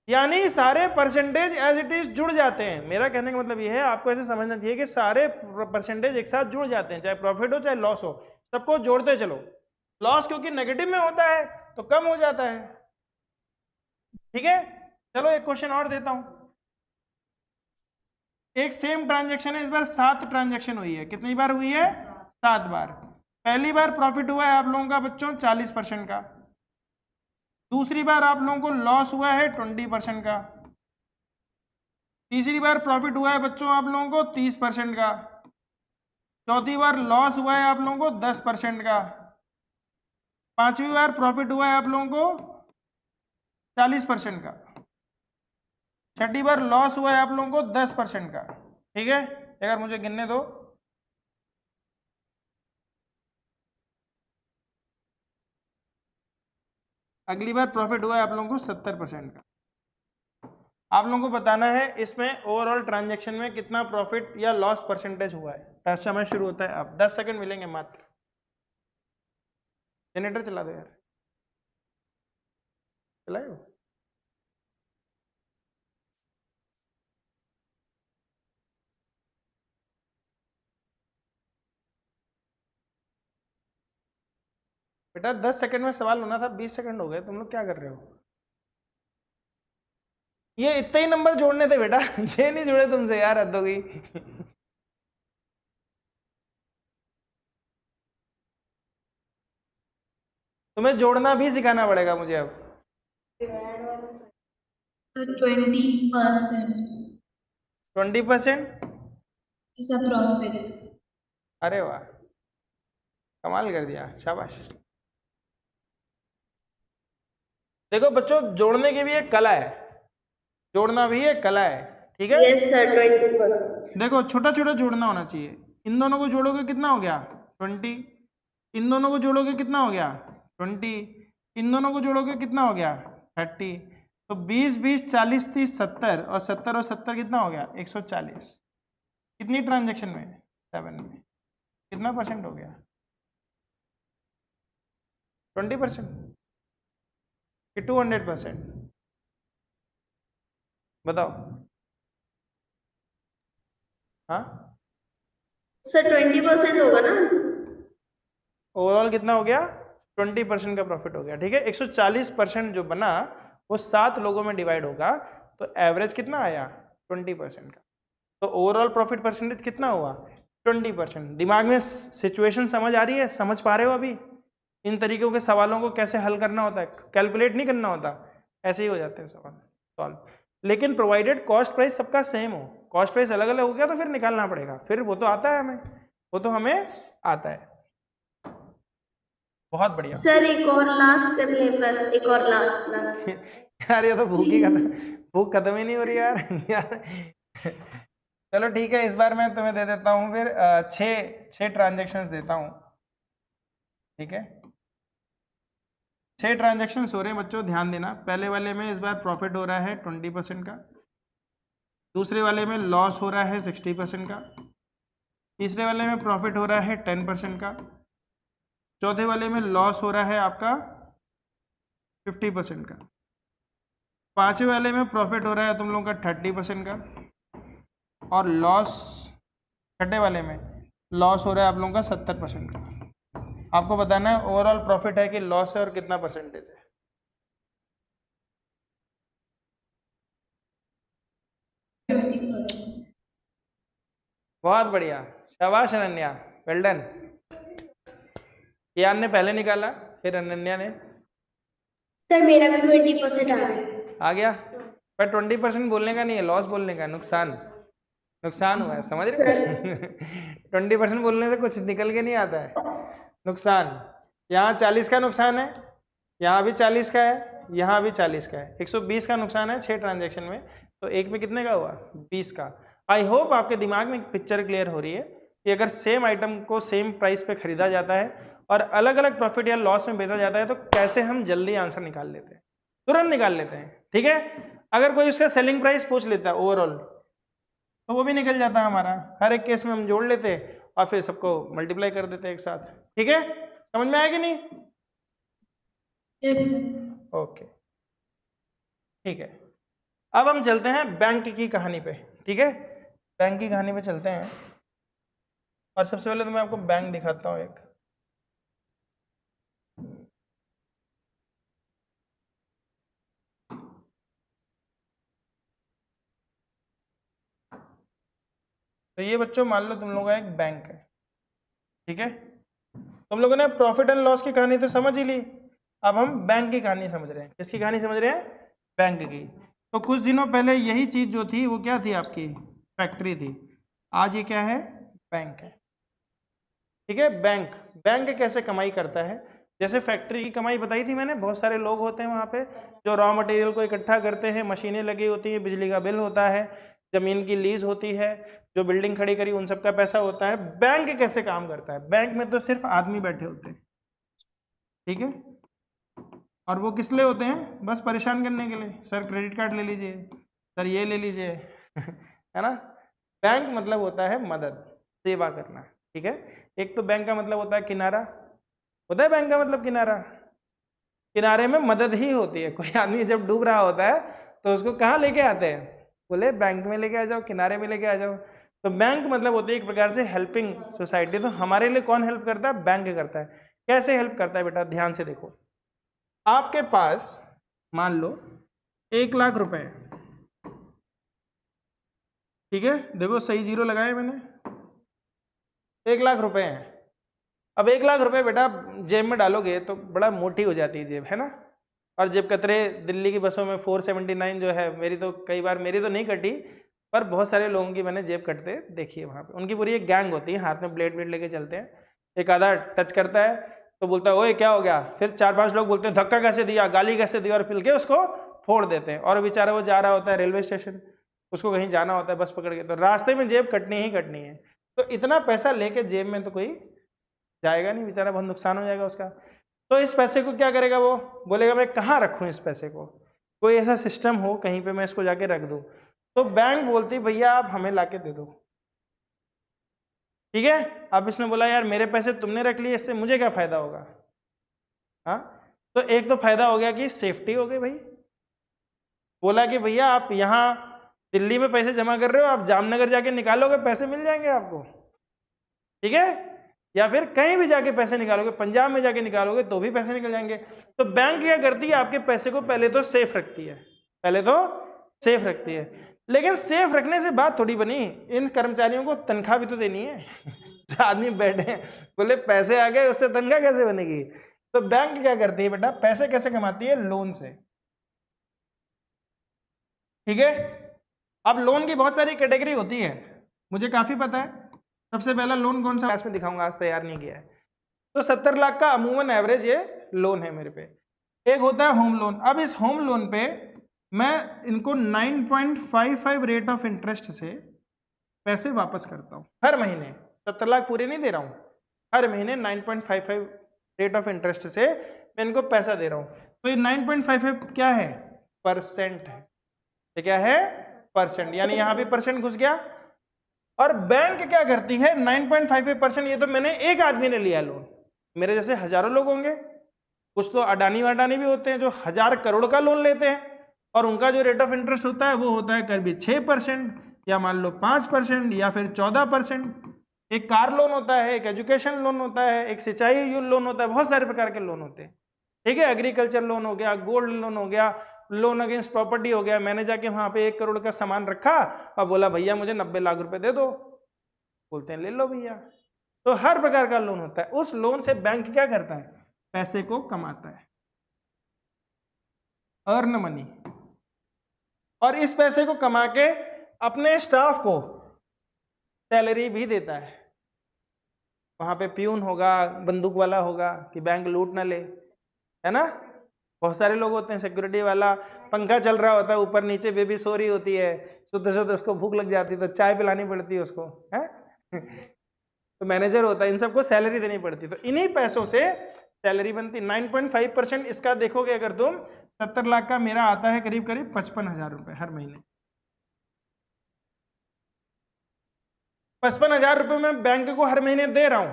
यानी सारे परसेंटेज एज इट इज जुड़ जाते हैं। मेरा कहने का मतलब ये है, आपको ऐसे समझना चाहिए कि सारे परसेंटेज एक साथ जुड़ जाते हैं, चाहे प्रॉफिट हो चाहे लॉस हो, सबको जोड़ते चलो। लॉस क्योंकि नेगेटिव में होता है तो कम हो जाता है, ठीक है। चलो एक क्वेश्चन और देता हूं। एक सेम ट्रांजैक्शन है, इस बार 7 ट्रांजैक्शन हुई है। कितनी बार हुई है? 7 बार। पहली बार प्रॉफिट हुआ है आप लोगों का बच्चों 40% का, दूसरी बार आप लोगों को लॉस हुआ है 20% का, तीसरी बार प्रॉफिट हुआ है बच्चों आप लोगों को 30% का, चौथी बार लॉस हुआ है आप लोगों को 10% का, पांचवी बार प्रॉफिट हुआ है आप लोगों को 40% का, छठी बार लॉस हुआ है आप लोगों को 10% का, ठीक है। अगर मुझे गिनने दो, अगली बार प्रॉफिट हुआ है आप लोगों को 70% का। आप लोगों को बताना है इसमें ओवरऑल ट्रांजैक्शन में कितना प्रॉफिट या लॉस परसेंटेज हुआ है। समय शुरू होता है अब, 10 सेकंड मिलेंगे मात्र। जनरेटर चला दो यार, चलाओ। बेटा 10 सेकंड में सवाल होना था, 20 सेकंड हो गए, तुम लोग क्या कर रहे हो? ये इतने ही नंबर जोड़ने थे बेटा, ये नहीं जुड़े तुमसे यार, हद हो गई। तुम्हें जोड़ना भी सिखाना पड़ेगा मुझे अब। 20% 20% इज अ प्रॉफिट। अरे वाह, कमाल कर दिया, शाबाश। देखो बच्चों, जोड़ने की भी एक कला है, जोड़ना भी एक कला है, ठीक है। Yes sir, 20%। देखो छोटा छोटा जोड़ना होना चाहिए। इन दोनों को जोड़ोगे कितना हो गया? 20। इन दोनों को जोड़ोगे कितना हो गया? 20। इन दोनों को जोड़ोगे कितना हो गया? 30। तो 20 20 40 30 70, और 70 और 70 कितना हो गया? 140। कितनी ट्रांजैक्शन में? 7 में। कितना परसेंट हो गया? 20% कि 200%? बताओ। हाँ सर 20% होगा ना? ओवरऑल कितना हो गया? 20% का प्रॉफिट हो गया, ठीक है। 140% जो बना वो 7 लोगों में डिवाइड होगा, तो एवरेज कितना आया? 20% का। तो ओवरऑल प्रॉफिट परसेंटेज कितना हुआ? 20%। दिमाग में सिचुएशन समझ आ रही है? समझ पा रहे हो अभी इन तरीकों के सवालों को कैसे हल करना होता है? कैलकुलेट नहीं करना होता, ऐसे ही हो जाते हैं सवाल सॉल्व। लेकिन प्रोवाइडेड कॉस्ट प्राइस सबका सेम हो। कॉस्ट प्राइस अलग अलग हो गया तो फिर निकालना पड़ेगा, फिर वो तो आता है हमें, वो तो हमें आता है। बहुत बढ़िया। सर एक और लास्ट कर ले बस, एक और लास्ट। यार ये तो भूख खत्म ही नहीं हो रही यार। चलो ठीक है, इस बार मैं तुम्हें दे देता हूँ फिर 6 ट्रांजेक्शन्स देता हूँ, ठीक है। 6 ट्रांजेक्शन्स हो रहे हैं बच्चों, ध्यान देना। पहले वाले में इस बार प्रॉफिट हो रहा है 20% का, दूसरे वाले में लॉस हो रहा है 60% का, तीसरे वाले में प्रॉफिट हो रहा है 10% का, चौथे वाले में लॉस हो रहा है आपका 50% का, पांचवें वाले में प्रॉफिट हो रहा है तुम लोगों का 30% का, और लॉस छठे वाले में लॉस हो रहा है आप लोगों का 70% का। आपको बताना है ओवरऑल प्रॉफिट है कि लॉस है और कितना परसेंटेज है। बहुत बढ़िया, शाबाश अनन्या, वेल डन। कियान ने पहले निकाला, फिर अनन्या ने। सर मेरा भी 20% आ गया। पर 20% बोलने का नहीं है, लॉस बोलने का, नुकसान हुआ है, समझ रहे हो? 20% बोलने से कुछ निकल के नहीं आता है, नुकसान। यहाँ 40 का नुकसान है, यहाँ भी 40 का है, यहाँ भी 40 का है, 120 का नुकसान है 6 ट्रांजेक्शन में, तो एक में कितने का हुआ? 20 का। आई होप आपके दिमाग में पिक्चर क्लियर हो रही है कि अगर सेम आइटम को सेम प्राइस पे खरीदा जाता है और अलग अलग प्रॉफिट या लॉस में बेचा जाता है तो कैसे हम जल्दी आंसर निकाल लेते हैं, तुरंत निकाल लेते हैं। ठीक है, अगर कोई उसका सेलिंग प्राइस पूछ लेता है ओवरऑल तो वो भी निकल जाता है हमारा। हर एक केस में हम जोड़ लेते और फिर सबको मल्टीप्लाई कर देते एक साथ। ठीक है, समझ में आया कि नहीं? Yes sir. ओके ठीक है, अब हम चलते हैं बैंक की कहानी पे। ठीक है, बैंक की कहानी पे चलते हैं और सबसे पहले तो मैं आपको बैंक दिखाता हूँ एक। तो ये बच्चों मान लो तुम लोगों का एक बैंक है। ठीक है, तुम लोगों ने प्रॉफिट एंड लॉस की कहानी तो समझ ही ली, अब हम बैंक की कहानी समझ रहे हैं। किसकी कहानी समझ रहे हैं? बैंक की। तो कुछ दिनों पहले यही चीज जो थी वो क्या थी? आपकी फैक्ट्री थी। आज ये क्या है? बैंक है। ठीक है, बैंक। बैंक कैसे कमाई करता है? जैसे फैक्ट्री की कमाई बताई थी मैंने, बहुत सारे लोग होते हैं वहाँ पे जो रॉ मटेरियल को इकट्ठा करते हैं, मशीनें लगी होती हैं, बिजली का बिल होता है, जमीन की लीज होती है, जो बिल्डिंग खड़ी करी उन सबका पैसा होता है। बैंक कैसे काम करता है? बैंक में तो सिर्फ आदमी बैठे होते हैं। ठीक है, और वो किस लिए होते हैं? बस परेशान करने के लिए। सर क्रेडिट कार्ड ले लीजिए, सर ये ले लीजिए है ना। बैंक मतलब होता है मदद, सेवा करना। ठीक है, एक तो बैंक का मतलब होता है किनारा, होता है बैंक का मतलब किनारा। किनारे में मदद ही होती है। कोई आदमी जब डूब रहा होता है तो उसको कहाँ लेके आते हैं? बोले बैंक में लेके आ जाओ, किनारे में लेके आ जाओ। तो बैंक मतलब होती है एक प्रकार से हेल्पिंग सोसाइटी। तो हमारे लिए कौन हेल्प करता है? बैंक करता है। कैसे हेल्प करता है बेटा? ध्यान से देखो, आपके पास मान लो 1 लाख रुपए। ठीक है, देखो सही जीरो लगाए मैंने, 1 लाख रुपए हैं। अब 1 लाख रुपए बेटा जेब में डालोगे तो बड़ा मोटी हो जाती है जेब, है ना। और जेब कतरे दिल्ली की बसों में 479 जो है, मेरी तो कई बार, मेरी तो नहीं कटी पर बहुत सारे लोगों की मैंने जेब कटते देखी है वहाँ पे। उनकी पूरी एक गैंग होती है, हाथ में ब्लेड लेके चलते हैं। एक आधा टच करता है तो बोलता है ओए क्या हो गया, फिर 4-5 लोग बोलते हैं धक्का कैसे दिया, गाली कैसे दी, और पिल के उसको फोड़ देते हैं। और बेचारा वो जा रहा होता है रेलवे स्टेशन, उसको कहीं जाना होता है बस पकड़ के, तो रास्ते में जेब कटनी ही कटनी है। तो इतना पैसा लेके जेब में तो कोई जाएगा नहीं, बेचारा बहुत नुकसान हो जाएगा उसका। तो इस पैसे को क्या करेगा? वो बोलेगा मैं कहाँ रखूँ इस पैसे को, कोई ऐसा सिस्टम हो कहीं पे मैं इसको जाके रख दूँ। तो बैंक बोलती भैया आप हमें लाके दे दो। ठीक है, अब इसने बोला यार मेरे पैसे तुमने रख लिए, इससे मुझे क्या फायदा होगा? हाँ, तो एक तो फायदा हो गया कि सेफ्टी हो गई भाई। बोला कि भैया आप यहाँ दिल्ली में पैसे जमा कर रहे हो, आप जामनगर जाके निकालोगे पैसे मिल जाएंगे आपको। ठीक है, या फिर कहीं भी जाके पैसे निकालोगे, पंजाब में जाके निकालोगे तो भी पैसे निकल जाएंगे। तो बैंक क्या करती है? आपके पैसे को पहले तो सेफ रखती है, पहले तो सेफ रखती है। लेकिन सेफ रखने से बात थोड़ी बनी, इन कर्मचारियों को तनख्वाह भी तो देनी है। जो आदमी बैठे हैं बोले पैसे आ गए, उससे तनख्वाह कैसे बनेगी? तो बैंक क्या करती है बेटा? पैसे कैसे कमाती है? लोन से। ठीक है, अब लोन की बहुत सारी कैटेगरी होती है, मुझे काफी पता है। सबसे पहला लोन कौन सा क्लास में दिखाऊंगा, आज तैयार नहीं किया है। तो 70 लाख का अमूमन एवरेज ये लोन है मेरे पे। एक होता है होम लोन। अब इस होम लोन पे मैं इनको 9.55 रेट ऑफ इंटरेस्ट से पैसे वापस करता हूँ हर महीने। 70 लाख पूरे नहीं दे रहा हूँ, हर महीने 9.55 रेट ऑफ इंटरेस्ट से मैं इनको पैसा दे रहा हूँ। तो ये 9.55 क्या है? परसेंट है। ये क्या है? परसेंट, यानी यहाँ भी परसेंट घुस गया। और बैंक क्या करती है? 9.55%। ये तो मैंने एक आदमी ने लिया लोन, मेरे जैसे हजारों लोग होंगे, कुछ तो अडानी वाडानी भी होते हैं जो 1000 करोड़ का लोन लेते हैं, और उनका जो रेट ऑफ इंटरेस्ट होता है वो होता है करीब 6% या मान लो 5% या फिर 14%। एक कार लोन होता है, एक एजुकेशन लोन होता है, एक सिंचाई लोन होता है, बहुत सारे प्रकार के लोन होते हैं। ठीक है, एग्रीकल्चर लोन हो गया, गोल्ड लोन हो गया, लोन अगेंस्ट प्रॉपर्टी हो गया। मैंने जाके वहां पे 1 करोड़ का सामान रखा और बोला भैया मुझे 90 लाख रुपए दे दो, बोलते हैं ले लो भैया। तो हर प्रकार का लोन होता है। उस लोन से बैंक क्या करता है? पैसे को कमाता है, अर्न मनी, और इस पैसे को कमा के अपने स्टाफ को सैलरी भी देता है। वहां पे प्यून होगा, बंदूक वाला होगा कि बैंक लूट ना ले, है ना। बहुत सारे लोग होते हैं, सिक्योरिटी वाला, पंखा चल रहा होता है ऊपर नीचे, बेबी सो रही होती है, सोते सोते उसको भूख लग जाती है तो चाय पिलानी पड़ती है उसको, है तो मैनेजर होता है, इन सबको सैलरी देनी पड़ती है, तो इन्हीं पैसों से सैलरी बनती। 9.5% इसका देखोगे अगर तुम, 70 लाख का मेरा आता है करीब करीब 55,000 रुपए हर महीने। 55,000 रुपए मैं बैंक को हर महीने दे रहा हूं,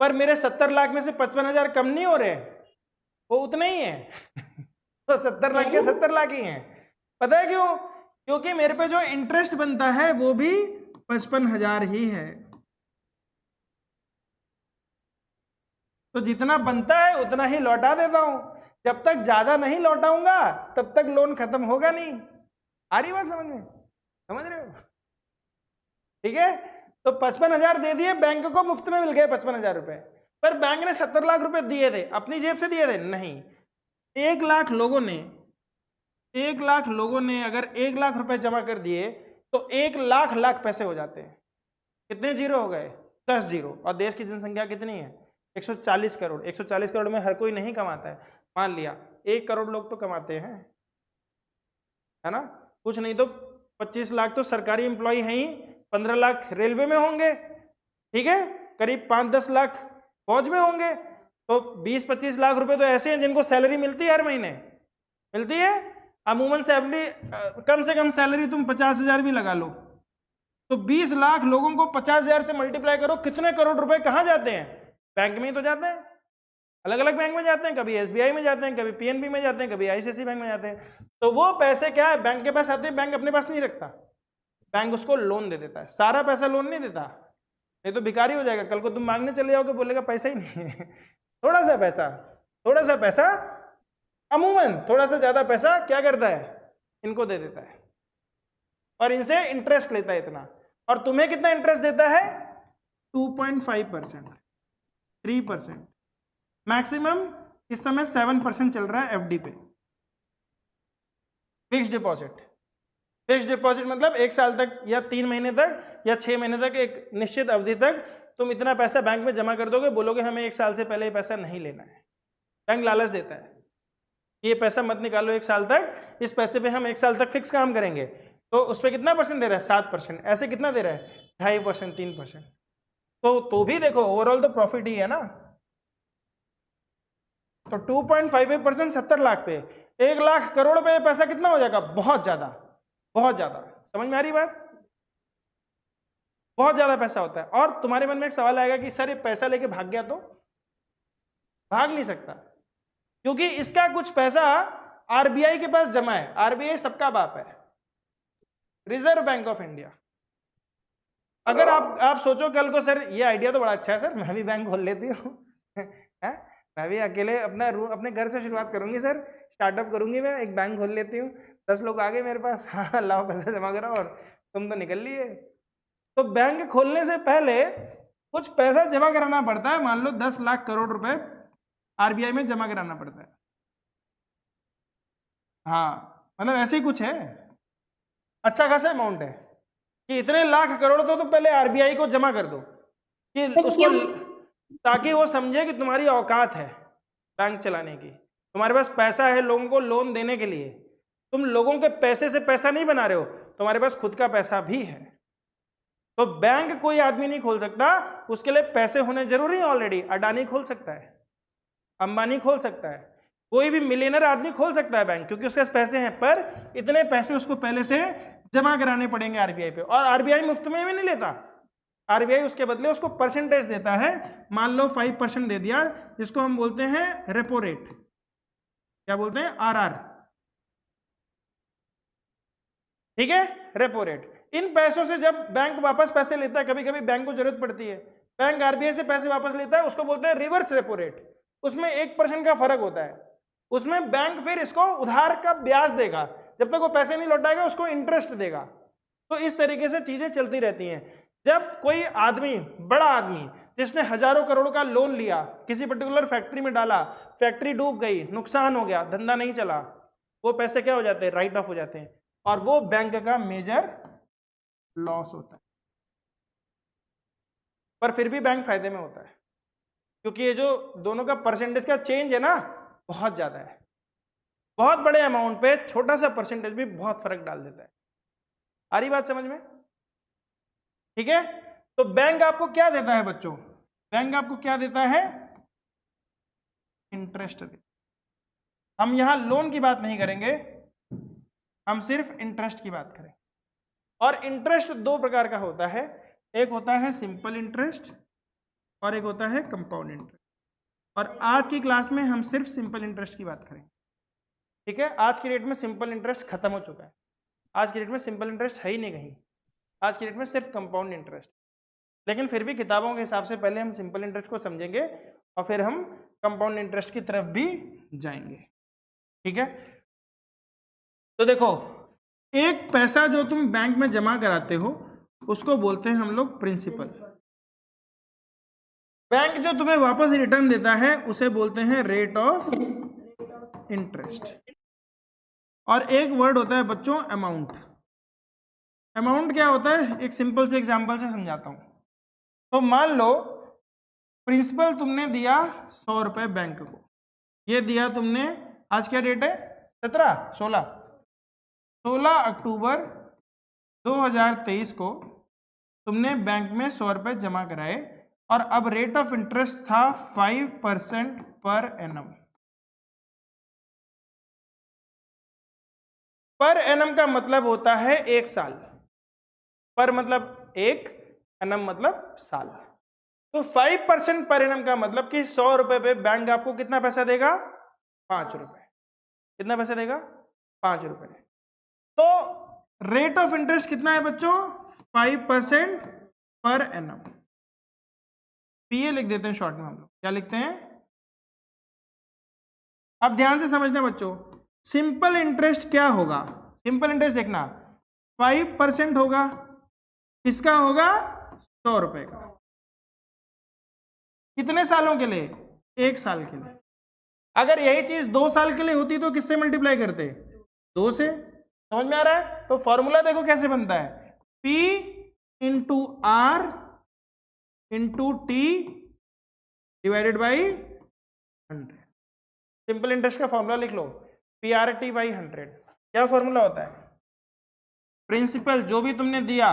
पर मेरे 70 लाख में से 55,000 कम नहीं हो रहे, वो उतने ही है तो 70 लाख के 70 लाख ही हैं। पता है क्यों? क्योंकि मेरे पे जो इंटरेस्ट बनता है वो भी 55,000 ही है। तो जितना बनता है उतना ही लौटा देता हूं, जब तक ज्यादा नहीं लौटाऊंगा तब तक लोन खत्म होगा नहीं। आ रही बात समझ में? समझ रहे हो? ठीक है, तो 55,000 दे दिए बैंक को, मुफ्त में मिल गए 55,000 रुपए, पर बैंक ने 70 लाख रुपए दिए थे, अपनी जेब से दिए थे? नहीं। 1 लाख लोगों ने अगर 1 लाख रुपए जमा कर दिए तो 1 लाख पैसे हो जाते हैं। कितने जीरो हो गए? 10 जीरो। और देश की जनसंख्या कितनी है? 140 करोड़। 140 करोड़ में हर कोई नहीं कमाता है, मान लिया 1 करोड़ लोग तो कमाते हैं, है ना। कुछ नहीं तो 25 लाख तो सरकारी एम्प्लॉय हैं ही, 15 लाख रेलवे में होंगे, ठीक है, करीब 5-10 लाख फौज में होंगे, तो 20-25 लाख रुपए तो ऐसे हैं जिनको सैलरी मिलती है हर महीने, मिलती है। अमूमन सैलरी, कम से कम सैलरी तुम 50,000 भी लगा लो, तो 20 लाख लोगों को 50,000 से मल्टीप्लाई करो, कितने करोड़ रुपए कहाँ जाते हैं? बैंक में ही तो जाते हैं, अलग अलग बैंक में जाते हैं, कभी SBI में जाते हैं, कभी PNB में जाते हैं, कभी ICICI बैंक में जाते हैं। तो वो पैसे क्या है, बैंक के पास आते हैं, बैंक अपने पास नहीं रखता, बैंक उसको लोन दे देता है। सारा पैसा लोन नहीं देता, नहीं तो भिखारी हो जाएगा। कल को तुम मांगने चले जाओगे, बोलेगा पैसा ही नहीं है थोड़ा सा पैसा अमूमन थोड़ा सा ज्यादा पैसा क्या करता है, इनको दे देता है, और इनसे इंटरेस्ट लेता है इतना। और तुम्हें कितना इंटरेस्ट देता है? 2.5%, 3%, मैक्सिमम इस समय 7% चल रहा है FD पे, फिक्स डिपॉजिट। फिक्स डिपॉजिट मतलब 1 साल तक या 3 महीने तक या 6 महीने तक, एक निश्चित अवधि तक तुम इतना पैसा बैंक में जमा कर दोगे, बोलोगे हमें 1 साल से पहले ये पैसा नहीं लेना है। बैंक लालच देता है, ये पैसा मत निकालो 1 साल तक, इस पैसे पे हम 1 साल तक फिक्स काम करेंगे। तो उस पर कितना परसेंट दे रहा है? 7%। ऐसे कितना दे रहा है? 2.5%, 3%। तो भी देखो ओवरऑल तो प्रॉफिट ही है ना। तो 2.58% 70 लाख पे, 1 लाख करोड़ पे पैसा कितना हो जाएगा? बहुत ज्यादा, बहुत ज्यादा। समझ में आ रही बात? बहुत ज्यादा पैसा होता है। और तुम्हारे मन में एक सवाल आएगा कि सर ये पैसा लेके भाग गया तो? भाग नहीं सकता, क्योंकि इसका कुछ पैसा RBI के पास जमा है। RBI सबका बाप है, रिजर्व बैंक ऑफ इंडिया। अगर आप सोचो कल को सर ये आइडिया तो बड़ा अच्छा है सर, मैं भी बैंक खोल लेती हूँ मैं भी अकेले अपने घर से शुरुआत करूंगी सर, स्टार्टअप करूंगी, मैं एक बैंक खोल लेती हूँ, 10 लोग आ गए मेरे पास, हाँ लाओ पैसा जमा करो और तुम तो निकल लिए। तो बैंक खोलने से पहले कुछ पैसा जमा कराना पड़ता है, मान लो 10 लाख करोड़ रुपए RBI में जमा कराना पड़ता है। हाँ मतलब ऐसे ही कुछ है, अच्छा खासा अमाउंट है कि इतने लाख करोड़ तो पहले RBI को जमा कर दो कि उसको, ताकि वो समझे कि तुम्हारी औकात है बैंक चलाने की, तुम्हारे पास पैसा है लोगों को लोन देने के लिए। तुम लोगों के पैसे से पैसा नहीं बना रहे हो, तुम्हारे पास खुद का पैसा भी है। तो बैंक कोई आदमी नहीं खोल सकता, उसके लिए पैसे होने जरूरी है ऑलरेडी। अडानी खोल सकता है, अंबानी खोल सकता है, कोई भी मिलियनर आदमी खोल सकता है बैंक, क्योंकि उसके पास पैसे हैं, पर इतने पैसे उसको पहले से जमा कराने पड़ेंगे RBI पे। और RBI मुफ्त में भी नहीं लेता, RBI उसके बदले उसको परसेंटेज देता है। मान लो 5% दे दिया, जिसको हम बोलते हैं रेपो रेट, क्या बोलते हैं? RR, ठीक है, रेपो रेट। इन पैसों से जब बैंक वापस पैसे लेता है, कभी कभी बैंक को जरूरत पड़ती है, बैंक RBI से पैसे वापस लेता है, उसको बोलते हैं रिवर्स रेपो रेट। उसमें 1% का फर्क होता है, उसमें बैंक फिर इसको उधार का ब्याज देगा, जब तक वो पैसे नहीं लौटाएगा उसको इंटरेस्ट देगा। तो इस तरीके से चीजें चलती रहती हैं। जब कोई आदमी, बड़ा आदमी जिसने हजारों करोड़ का लोन लिया, किसी पर्टिकुलर फैक्ट्री में डाला, फैक्ट्री डूब गई, नुकसान हो गया, धंधा नहीं चला, वो पैसे क्या हो जाते हैं? राइट ऑफ हो जाते हैं, और वो बैंक का मेजर लॉस होता है। पर फिर भी बैंक फायदे में होता है, क्योंकि ये जो दोनों का परसेंटेज का चेंज है ना बहुत ज्यादा है। बहुत बड़े अमाउंट पे छोटा सा परसेंटेज भी बहुत फर्क डाल देता है। आ रही बात समझ में? ठीक है, तो बैंक आपको क्या देता है बच्चों? बैंक आपको क्या देता है? इंटरेस्ट देता। हम यहां लोन की बात नहीं करेंगे, हम सिर्फ इंटरेस्ट की बात करें। और इंटरेस्ट दो प्रकार का होता है, एक होता है सिंपल इंटरेस्ट और एक होता है कंपाउंड इंटरेस्ट। और आज की क्लास में हम सिर्फ सिंपल इंटरेस्ट की बात करेंगे। ठीक है, आज की डेट में सिंपल इंटरेस्ट खत्म हो चुका है, आज की डेट में सिंपल इंटरेस्ट है ही नहीं कहीं, आज की डेट में सिर्फ कंपाउंड इंटरेस्ट। लेकिन फिर भी किताबों के हिसाब से पहले हम सिंपल इंटरेस्ट को समझेंगे और फिर हम कंपाउंड इंटरेस्ट की तरफ भी जाएंगे। ठीक है, तो देखो, एक पैसा जो तुम बैंक में जमा कराते हो उसको बोलते हैं हम लोग प्रिंसिपल। बैंक जो तुम्हें वापस रिटर्न देता है उसे बोलते हैं रेट ऑफ इंटरेस्ट। और एक वर्ड होता है बच्चों अमाउंट। अमाउंट क्या होता है, एक सिंपल से एग्जांपल से समझाता हूं। तो मान लो प्रिंसिपल तुमने दिया 100 रुपए बैंक को, ये दिया तुमने, आज क्या डेट है? 16 अक्टूबर 2023 को तुमने बैंक में 100 रुपए जमा कराए और अब रेट ऑफ इंटरेस्ट था 5% पर एनम। पर एनम का मतलब होता है 1 साल, पर मतलब 1, एनम मतलब साल। तो 5% पर एनम का मतलब कि 100 रुपए पे बैंक आपको कितना पैसा देगा? 5 रुपए। कितना पैसा देगा? 5 रुपए। तो रेट ऑफ इंटरेस्ट कितना है बच्चों? 5% पर एनम। पीए लिख देते हैं शॉर्ट में हम लोग। क्या लिखते हैं? अब ध्यान से समझना बच्चों, सिंपल इंटरेस्ट क्या होगा? सिंपल इंटरेस्ट देखना, 5% होगा, किसका होगा? 100 रुपए का। कितने सालों के लिए? 1 साल के लिए। अगर यही चीज 2 साल के लिए होती तो किससे मल्टीप्लाई करते? 2 से। समझ में आ रहा है? तो फॉर्मूला देखो कैसे बनता है, P into R into T divided by 100। Simple interest का फॉर्मूला लिख लो, PRT बाई 100। क्या फॉर्मूला होता है? प्रिंसिपल जो भी तुमने दिया,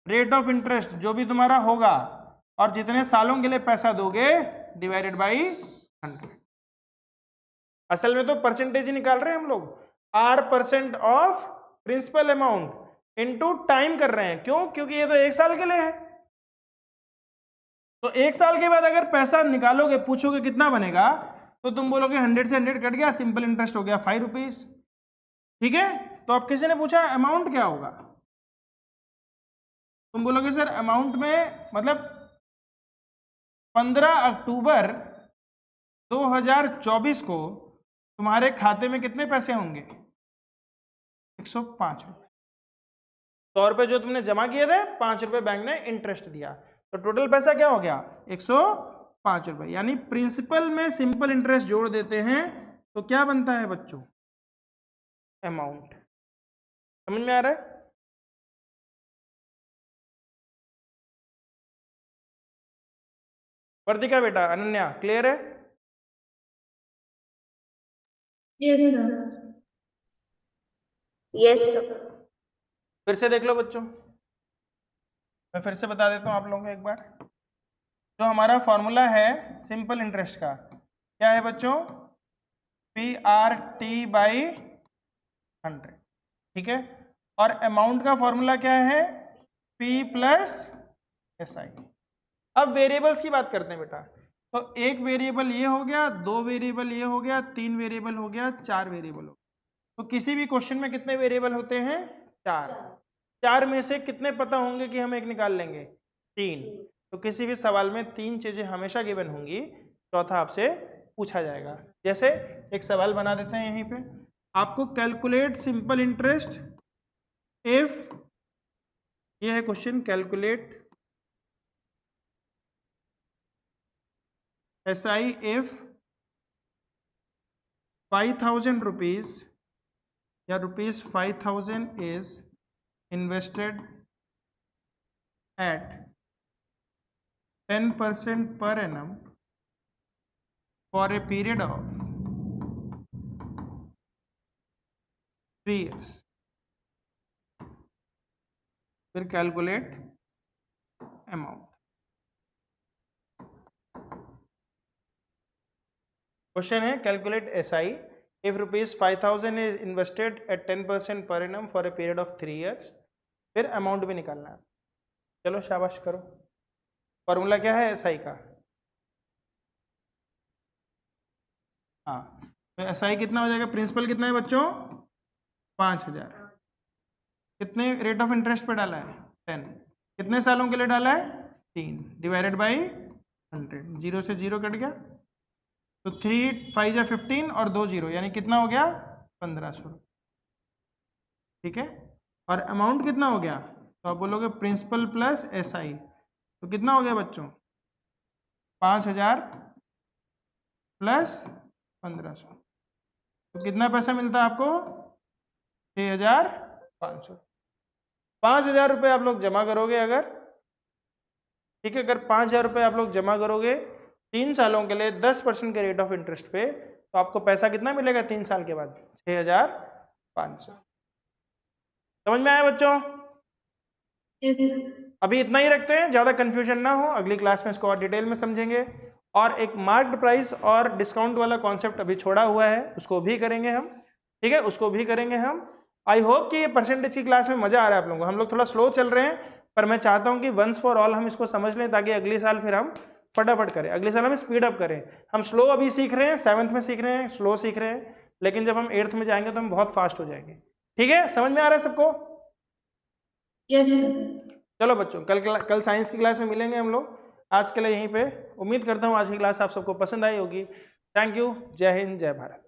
रेट ऑफ इंटरेस्ट जो भी तुम्हारा होगा और जितने सालों के लिए पैसा दोगे डिवाइडेड बाई 100। असल में तो परसेंटेज ही निकाल रहे हैं हम लोग, R% of principal amount into time कर रहे हैं। क्यों? क्योंकि ये तो 1 साल के लिए है। तो 1 साल के बाद अगर पैसा निकालोगे, पूछोगे कितना बनेगा, तो तुम बोलोगे 100 से 100 कट गया, सिंपल इंटरेस्ट हो गया 5 रुपीज। ठीक है, तो अब किसी ने पूछा अमाउंट क्या होगा, तुम बोलोगे सर अमाउंट में मतलब 15 अक्टूबर 2024 को तुम्हारे खाते में कितने पैसे होंगे? 105 रुपए। 100 रुपए जो तुमने जमा किए थे, 5 रुपए बैंक ने इंटरेस्ट दिया, तो टोटल पैसा क्या हो गया? 105 रुपए। यानी प्रिंसिपल में सिंपल इंटरेस्ट जोड़ देते हैं तो क्या बनता है बच्चों? अमाउंट। समझ में आ रहा है? वर्तिका बेटा, अनन्या, क्लियर है? Yes sir. Yes sir. फिर से देख लो बच्चों, मैं फिर से बता देता हूं आप लोगों को एक बार। जो हमारा फॉर्मूला है सिंपल इंटरेस्ट का, क्या है बच्चों? PRT by 100। ठीक है, और अमाउंट का फॉर्मूला क्या है? P plus SI। अब वेरिएबल्स की बात करते हैं बेटा। तो एक वेरिएबल ये हो गया, 2 वेरिएबल ये हो गया, 3 वेरिएबल हो गया, 4 वेरिएबल हो गया। तो किसी भी क्वेश्चन में कितने वेरिएबल होते हैं? 4। 4 में से कितने पता होंगे कि हम एक निकाल लेंगे? 3। तो किसी भी सवाल में 3 चीजें हमेशा गिवन होंगी, चौथा आपसे पूछा जाएगा। जैसे एक सवाल बना देते हैं यहीं पे, आपको कैलकुलेट सिंपल इंटरेस्ट इफ, ये है question, calculate SI if 5,000 rupees या rupees 5,000 is invested at 10% per annum for a period of 3 years. फिर कैलकुलेट अमाउंट. क्वेश्चन है calculate SI if ₹5,000 is invested at 10% per annum for a period of 3 years. फिर amount भी निकालना है. चलो शाबाश करो. फॉर्मूला क्या है SI का? हाँ, तो SI कितना हो जाएगा? प्रिंसिपल कितना है बच्चों? 5,000. कितने रेट ऑफ इंटरेस्ट पे डाला है? 10. कितने सालों के लिए डाला है? 3 डिवाइडेड बाई 100. 0 से 0 कट गया, तो 3 5 या 15 और 2 0 यानी कितना हो गया? 1500. ठीक है. और अमाउंट कितना हो गया? तो आप बोलोगे प्रिंसिपल प्लस SI, तो कितना हो गया बच्चों? 5,000 प्लस 1500. तो कितना पैसा मिलता है आपको? 6,500. 5,000 रुपये आप लोग जमा करोगे अगर, ठीक है, अगर 5,000 रुपये आप लोग जमा करोगे 3 सालों के लिए 10% के रेट ऑफ इंटरेस्ट पे, तो आपको पैसा कितना मिलेगा 3 साल के बाद? 6,500. समझ में आया बच्चों? Yes, sir. अभी इतना ही रखते हैं, ज़्यादा कंफ्यूजन ना हो. अगली क्लास में इसको और डिटेल में समझेंगे. और एक मार्क्ड प्राइस और डिस्काउंट वाला कॉन्सेप्ट अभी छोड़ा हुआ है, उसको भी करेंगे हम. ठीक है, उसको भी करेंगे हम. आई होप कि ये परसेंटेज की क्लास में मज़ा आ रहा है आप लोगों को. हम लोग थोड़ा स्लो चल रहे हैं, पर मैं चाहता हूँ कि वंस फॉर ऑल हम इसको समझ लें, ताकि अगले साल फिर हम फटाफट करें. अगले साल हम स्पीड अप करें. हम स्लो अभी सीख रहे हैं, 7th में सीख रहे हैं, स्लो सीख रहे हैं, लेकिन जब हम 8th में जाएंगे तो हम बहुत फास्ट हो जाएंगे. ठीक है, समझ में आ रहा है सबको? Yes, sir. चलो बच्चों, कल साइंस की क्लास में मिलेंगे हम लोग. आज के लिए यहीं पे. उम्मीद करता हूँ आज की क्लास आप सबको पसंद आई होगी. Thank you. जय हिंद, जय भारत.